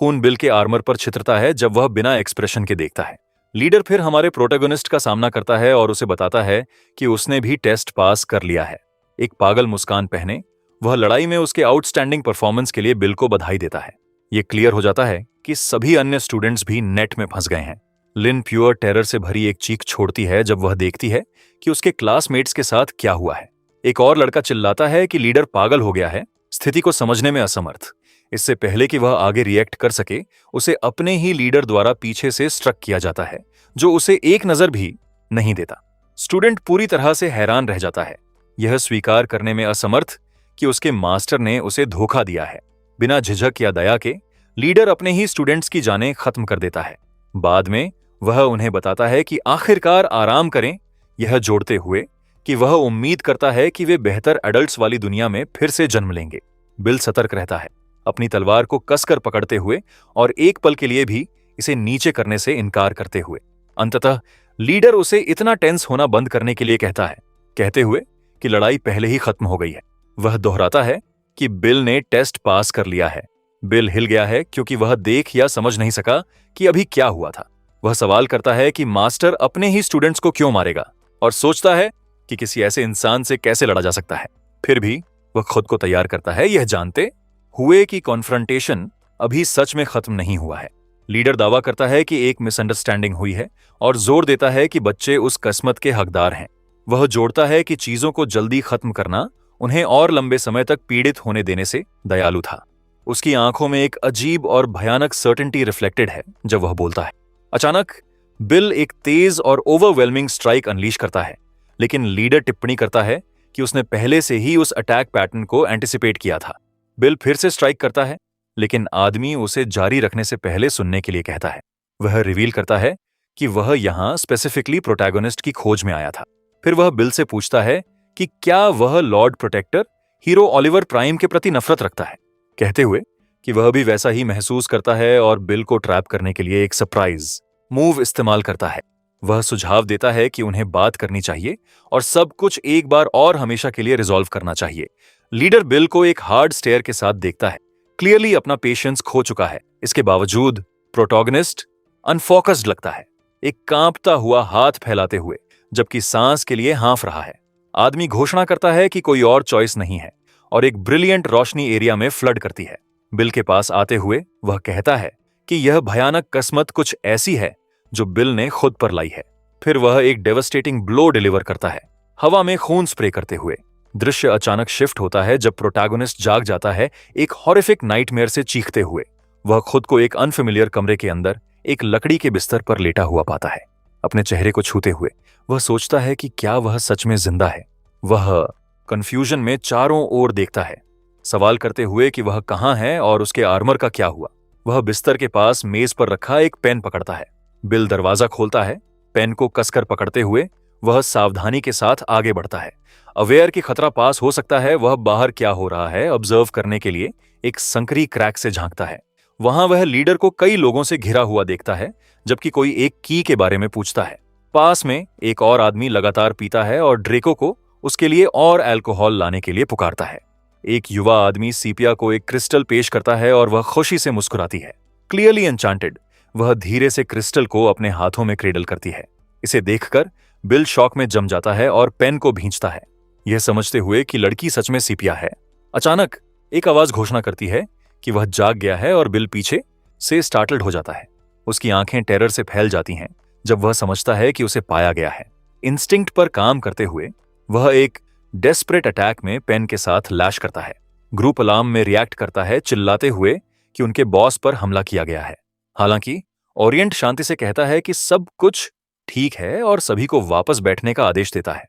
खून बिल के आर्मर पर छितरता है जब वह बिना एक्सप्रेशन के देखता है। लीडर फिर हमारे प्रोटैगनिस्ट का सामना करता है और उसे बताता है कि उसने भी टेस्ट पास कर लिया है। एक पागल मुस्कान पहने वह लड़ाई में उसके आउटस्टैंडिंग परफॉर्मेंस के लिए बिल को बधाई देता है। यह क्लियर हो जाता है कि सभी अन्य स्टूडेंट्स भी नेट में फंस गए हैं। लिन प्योर टेरर से भरी एक चीख छोड़ती है जब वह देखती है कि उसके क्लासमेट्स के साथ क्या हुआ है। एक और लड़का चिल्लाता है कि लीडर पागल हो गया है, स्थिति को समझने में असमर्थ। इससे पहले कि वह आगे रिएक्ट कर सके, उसे अपने ही लीडर द्वारा पीछे से स्ट्रक किया जाता है, जो उसे एक नजर भी नहीं देता। स्टूडेंट पूरी तरह से हैरान रह जाता है, यह स्वीकार करने में असमर्थ कि उसके मास्टर ने उसे धोखा दिया है। बिना झिझक या दया के लीडर अपने ही स्टूडेंट्स की जानें खत्म कर देता है। बाद में वह उन्हें बताता है कि आखिरकार आराम करें, यह जोड़ते हुए कि वह उम्मीद करता है कि वे बेहतर एडल्ट्स वाली दुनिया में फिर से जन्म लेंगे। बिल सतर्क रहता है, अपनी तलवार को कसकर पकड़ते हुए और एक पल के लिए भी इसे नीचे करने से इनकार करते हुए। अंततः लीडर उसे इतना टेंस होना बंद करने के लिए कहता है, कहते हुए कि लड़ाई पहले ही खत्म हो गई है। वह दोहराता है कि बिल ने टेस्ट पास कर लिया है। बिल हिल गया है क्योंकि वह देख या समझ नहीं सका कि अभी क्या हुआ था। वह सवाल करता है कि मास्टर अपने ही स्टूडेंट्स को क्यों मारेगा और सोचता है कि किसी ऐसे इंसान से कैसे लड़ा जा सकता है। फिर भी वह खुद को तैयार करता है, यह जानते हुए कि कॉन्फ्रंटेशन अभी सच में खत्म नहीं हुआ है। लीडर दावा करता है कि एक मिसअंडरस्टैंडिंग हुई है और जोर देता है कि बच्चे उस किस्मत के हकदार हैं। वह जोड़ता है कि चीजों को जल्दी खत्म करना उन्हें और लंबे समय तक पीड़ित होने देने से दयालु था। उसकी आंखों में एक अजीब और भयानक सर्टेनिटी रिफ्लेक्टेड है जब वह बोलता है। अचानक बिल एक तेज और ओवरवेलमिंग स्ट्राइक अनलीश करता है, लेकिन लीडर टिप्पणी करता है कि उसने पहले से ही उस अटैक पैटर्न को एंटिसिपेट किया था। बिल फिर से स्ट्राइक करता है, लेकिन आदमी उसे जारी रखने से पहले सुनने के लिए कहता है। वह रिवील करता है कि वह यहां स्पेसिफिकली प्रोटैगनिस्ट की खोज में आया था। फिर वह बिल से पूछता है कि क्या वह Lord Protector hero Oliver Prime के प्रति नफरत रखता है, कहते हुए कि वह भी वैसा ही महसूस करता है और बिल को ट्रैप करने के लिए एक सरप्राइज मूव इस्तेमाल करता है। वह सुझाव देता है कि उन्हें बात करनी चाहिए और सब कुछ एक बार और हमेशा के लिए रिजॉल्व करना चाहिए। लीडर बिल को एक हार्ड स्टेयर के साथ देखता है, क्लियरली अपना पेशेंस खो चुका है। इसके बावजूद प्रोटैगनिस्ट अनफोकस्ड लगता है, एक कांपता हुआ हाथ फैलाते हुए, जबकि सांस के लिए हाँफ रहा है। आदमी घोषणा करता है कि कोई और चॉइस नहीं है और एक ब्रिलियंट रोशनी एरिया में फ्लड करती है। बिल के पास आते हुए वह कहता है कि यह भयानक किस्मत कुछ ऐसी है जो बिल ने खुद पर लाई है। फिर वह एक डेवस्टेटिंग ब्लो डिलीवर करता है, हवा में खून स्प्रे करते हुए। दृश्य अचानक शिफ्ट होता है जब प्रोटैगनिस्ट जाग जाता है, एक हॉरिफिक नाइटमेयर से चीखते हुए। वह खुद को एक अनफेमिलियर कमरे के अंदर एक लकड़ी के बिस्तर पर लेटा हुआ पाता है। अपने चेहरे को छूते हुए वह सोचता है कि क्या वह सच में जिंदा है। वह कंफ्यूजन में चारों ओर देखता है, सवाल करते हुए कि वह कहां है और उसके आर्मर का क्या हुआ। वह बिस्तर के पास मेज पर रखा एक पेन पकड़ता है। बिल दरवाजा खोलता है। पेन को कसकर पकड़ते हुए वह सावधानी के साथ आगे बढ़ता है, अवेयर कि खतरा पास हो सकता है। वह बाहर क्या हो रहा है ऑब्जर्व करने के लिए एक संकरी क्रैक से झांकता है। वहां वह लीडर को कई लोगों से घिरा हुआ देखता है, जबकि कोई एक की के बारे में पूछता है। पास में एक और आदमी लगातार पीता है और ड्रेको को उसके लिए और अल्कोहल लाने के लिए पुकारता है। एक युवा आदमी सीपिया को एक क्रिस्टल पेश करता है और वह खुशी से मुस्कुराती है, क्लियरली एन्चांटेड। वह धीरे से क्रिस्टल को अपने हाथों में क्रेडल करती है। इसे देखकर बिल शॉक में जम जाता है और पेन को भींचता है, यह समझते हुए कि लड़की सच में सीपिया है। अचानक एक आवाज घोषणा करती है कि वह जाग गया है और बिल पीछे से स्टार्टल्ड हो जाता है। उसकी आंखें टेरर से फैल जाती हैं जब वह समझता है कि उसे पाया गया है। इंस्टिंक्ट पर काम करते हुए वह एक डेस्परेट अटैक में पेन के साथ लैश करता है। ग्रुप अलार्म में रिएक्ट करता है, चिल्लाते हुए कि उनके बॉस पर हमला किया गया है। हालांकि ओरिएंट शांति से कहता है कि सब कुछ ठीक है और सभी को वापस बैठने का आदेश देता है।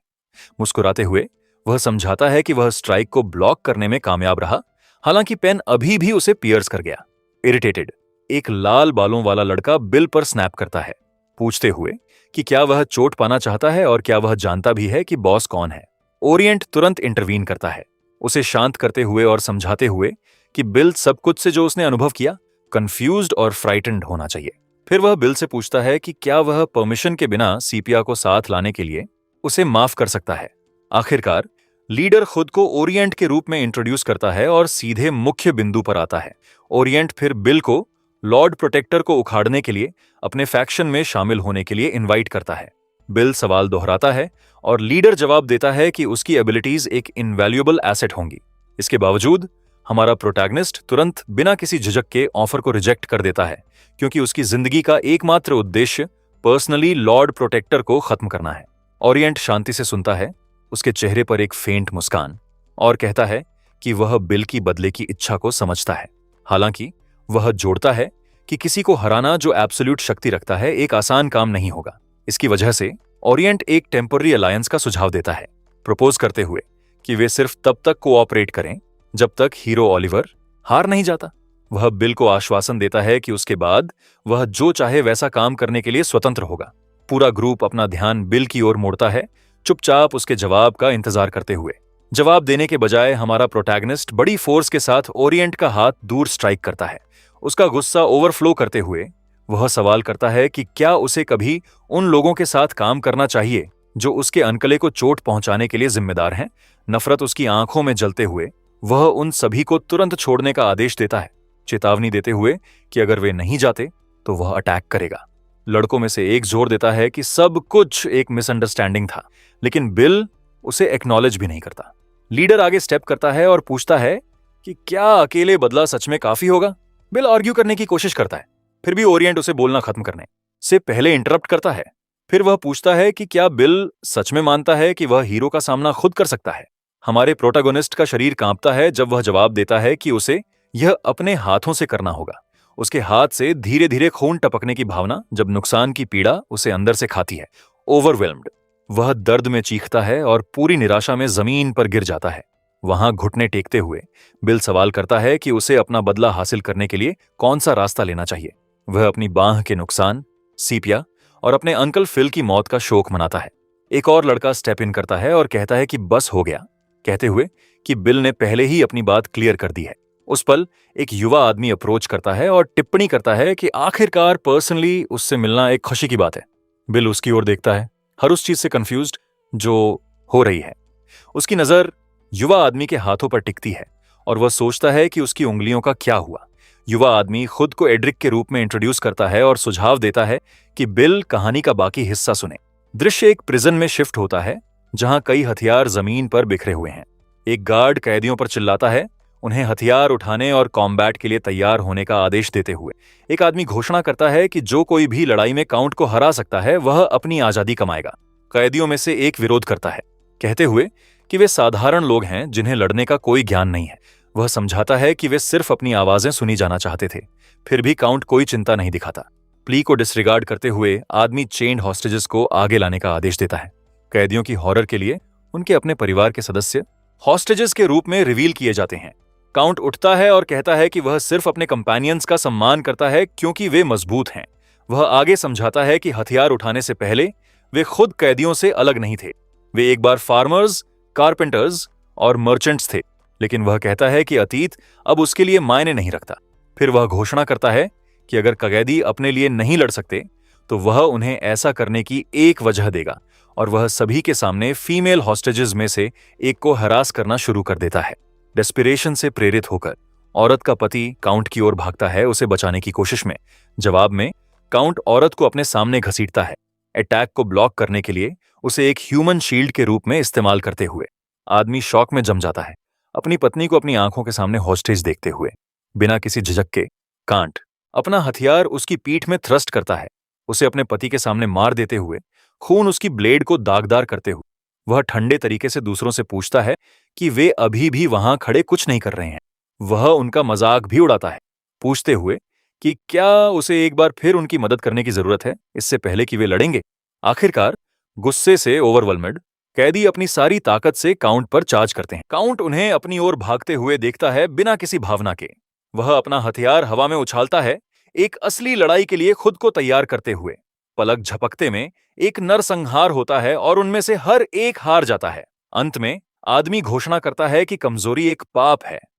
मुस्कुराते हुए वह समझाता है कि वह स्ट्राइक को ब्लॉक करने में कामयाब रहा, हालांकि पेन अभी भी उसे पियर्स कर गया। इरिटेटेड, एक लाल बालों वाला लड़का बिल पर स्नैप करता है, पूछते हुए कि क्या वह चोट पाना चाहता है और क्या वह जानता भी है कि बॉस कौन है। ओरिएंट तुरंत इंटरवीन करता है, उसे शांत करते हुए और समझाते हुए कि बिल सब कुछ से जो उसने अनुभव किया, कंफ्यूज्ड और फ्राइटेंड होना चाहिए। फिर वह बिल से पूछता है कि क्या वह परमिशन के बिना सीपिया को साथ लाने के लिए उसे माफ कर सकता है। आखिरकार लीडर खुद को ओरिएंट के रूप में इंट्रोड्यूस करता है और सीधे मुख्य बिंदु पर आता है। ओरिएंट फिर बिल को लॉर्ड प्रोटेक्टर को उखाड़ने के लिए अपने फैक्शन में शामिल होने के लिए इनवाइट करता है। बिल सवाल दोहराता है और लीडर जवाब देता है कि उसकी एबिलिटीज एक इनवैल्यूएबल एसेट होंगी। इसके बावजूद हमारा प्रोटैगनिस्ट तुरंत बिना किसी झिझक के ऑफर को रिजेक्ट कर देता है, क्योंकि उसकी जिंदगी का एकमात्र उद्देश्य पर्सनली लॉर्ड प्रोटेक्टर को खत्म करना है। ओरिएंट शांति से सुनता है, उसके चेहरे पर एक फेंट मुस्कान, और कहता है कि वह बिल की बदले की इच्छा को समझता है। हालांकि वह जोड़ता है कि किसी को हराना जो एब्सोल्यूट शक्ति रखता है एक आसान काम नहीं होगा। इसकी वजह से ओरिएंट एक टेम्पररी अलायंस का सुझाव देता है, प्रपोज करते हुए कि वे सिर्फ तब तक कोऑपरेट करें जब तक हीरो ओलिवर हार नहीं जाता। वह बिल को आश्वासन देता है कि उसके बाद वह जो चाहे वैसा काम करने के लिए स्वतंत्र होगा। पूरा ग्रुप अपना ध्यान बिल की ओर मोड़ता है, चुपचाप उसके जवाब का इंतजार करते हुए। जवाब देने के बजाय हमारा प्रोटैगनिस्ट बड़ी फोर्स के साथ ओरिएंट का हाथ दूर स्ट्राइक करता है। उसका गुस्सा ओवरफ्लो करते हुए वह सवाल करता है कि क्या उसे कभी उन लोगों के साथ काम करना चाहिए जो उसके अनकले को चोट पहुंचाने के लिए जिम्मेदार हैं। नफरत उसकी आंखों में जलते हुए वह उन सभी को तुरंत छोड़ने का आदेश देता है, चेतावनी देते हुए कि अगर वे नहीं जाते तो वह अटैक करेगा। लड़कों में से एक जोर देता है कि सब कुछ एक मिसअंडरस्टैंडिंग था, लेकिन बिल उसे एक्नॉलेज भी नहीं करता। लीडर आगे स्टेप करता है और पूछता है कि क्या अकेले बदला सच में काफी होगा। बिल आर्ग्यू करने की कोशिश करता है, फिर भी ओरिएंट उसे बोलना खत्म करने से पहले इंटरप्ट करता है। फिर वह पूछता है कि क्या बिल सच में मानता है कि वह हीरो का सामना खुद कर सकता है। हमारे प्रोटैगनिस्ट का शरीर कांपता है जब वह जवाब देता है कि उसे यह अपने हाथों से करना होगा। उसके हाथ से धीरे धीरे खून टपकने की भावना जब नुकसान की पीड़ा उसे अंदर से खाती है। ओवरवेल्म्ड, वह दर्द में चीखता है और पूरी निराशा में जमीन पर गिर जाता है। वहां घुटने टेकते हुए बिल सवाल करता है कि उसे अपना बदला हासिल करने के लिए कौन सा रास्ता लेना चाहिए। वह अपनी बांह के नुकसान, सीपिया और अपने अंकल फिल की मौत का शोक मनाता है। एक और लड़का स्टेप इन करता है और कहता है कि बस हो गया, कहते हुए कि बिल ने पहले ही अपनी बात क्लियर कर दी है। उस पल एक युवा आदमी अप्रोच करता है और टिप्पणी करता है कि आखिरकार पर्सनली उससे मिलना एक खुशी की बात है। बिल उसकी ओर देखता है, हर उस चीज से कंफ्यूज्ड जो हो रही है। उसकी नजर युवा आदमी के हाथों पर टिकती है और वह सोचता है कि उसकी उंगलियों का क्या हुआ। युवा आदमी खुद को एड्रिक के रूप में इंट्रोड्यूस करता है और सुझाव देता है कि बिल कहानी का बाकी हिस्सा सुने। दृश्य एक प्रिजन में शिफ्ट होता है जहां कई हथियार जमीन पर बिखरे हुए हैं। एक गार्ड कैदियों पर चिल्लाता है, उन्हें हथियार उठाने और कॉम्बैट के लिए तैयार होने का आदेश देते हुए। एक आदमी घोषणा करता है कि जो कोई भी लड़ाई में काउंट को हरा सकता है वह अपनी आजादी कमाएगा। कैदियों में से एक विरोध करता है, कहते हुए कि वे साधारण लोग हैं जिन्हें लड़ने का कोई ज्ञान नहीं है। वह समझाता है कि वे सिर्फ अपनी आवाजें सुनी जाना चाहते थे, फिर भी काउंट कोई चिंता नहीं दिखाता। प्ली को डिसरिगार्ड करते हुए आदमी चेन्ड हॉस्टेजेस को आगे लाने का आदेश देता है। कैदियों की हॉरर के लिए उनके अपने परिवार के सदस्य हॉस्टेजेस के रूप में रिवील किए जाते हैं। काउंट उठता है और कहता है कि वह सिर्फ अपने कंपेनियंस का सम्मान करता है क्योंकि वे मजबूत हैं। वह आगे समझाता है कि हथियार उठाने से पहले वे खुद कैदियों से अलग नहीं थे। वे एक बार फार्मर्स, कारपेंटर्स और मर्चेंट्स थे, लेकिन वह कहता है कि अतीत अब उसके लिए मायने नहीं रखता। फिर वह घोषणा करता है कि अगर कैदी अपने लिए नहीं लड़ सकते तो वह उन्हें ऐसा करने की एक वजह देगा, और वह सभी के सामने फीमेल हॉस्टेजेस में से एक को हरास करना शुरू कर देता है। डेस्पिरेशन से प्रेरित होकर औरत का पति काउंट की ओर भागता है उसे बचाने की कोशिश में। जवाब में काउंट औरत को अपने सामने घसीटता है, अटैक को ब्लॉक करने के लिए उसे एक ह्यूमन शील्ड के रूप में इस्तेमाल करते हुए। आदमी शॉक में जम जाता है, अपनी पत्नी को अपनी आंखों के सामने हॉस्टेज देखते हुए। बिना किसी झिझक के कांट अपना हथियार उसकी पीठ में थ्रस्ट करता है, उसे अपने पति के सामने मार देते हुए, खून उसकी ब्लेड को दागदार करते हुए। वह ठंडे तरीके से दूसरों से पूछता है कि वे अभी भी वहां खड़े कुछ नहीं कर रहे हैं। वह उनका मजाक भी उड़ाता है, पूछते हुए कि क्या उसे एक बार फिर उनकी मदद करने की जरूरत है इससे पहले कि वे लड़ेंगे। आखिरकार गुस्से से ओवरवेल्मेड कैदी अपनी सारी ताकत से काउंट पर चार्ज करते हैं। काउंट उन्हें अपनी ओर भागते हुए देखता है बिना किसी भावना के। वह अपना हथियार हवा में उछालता है, एक असली लड़ाई के लिए खुद को तैयार करते हुए। पलक झपकते में एक नरसंहार होता है और उनमें से हर एक हार जाता है। अंत में आदमी घोषणा करता है कि कमजोरी एक पाप है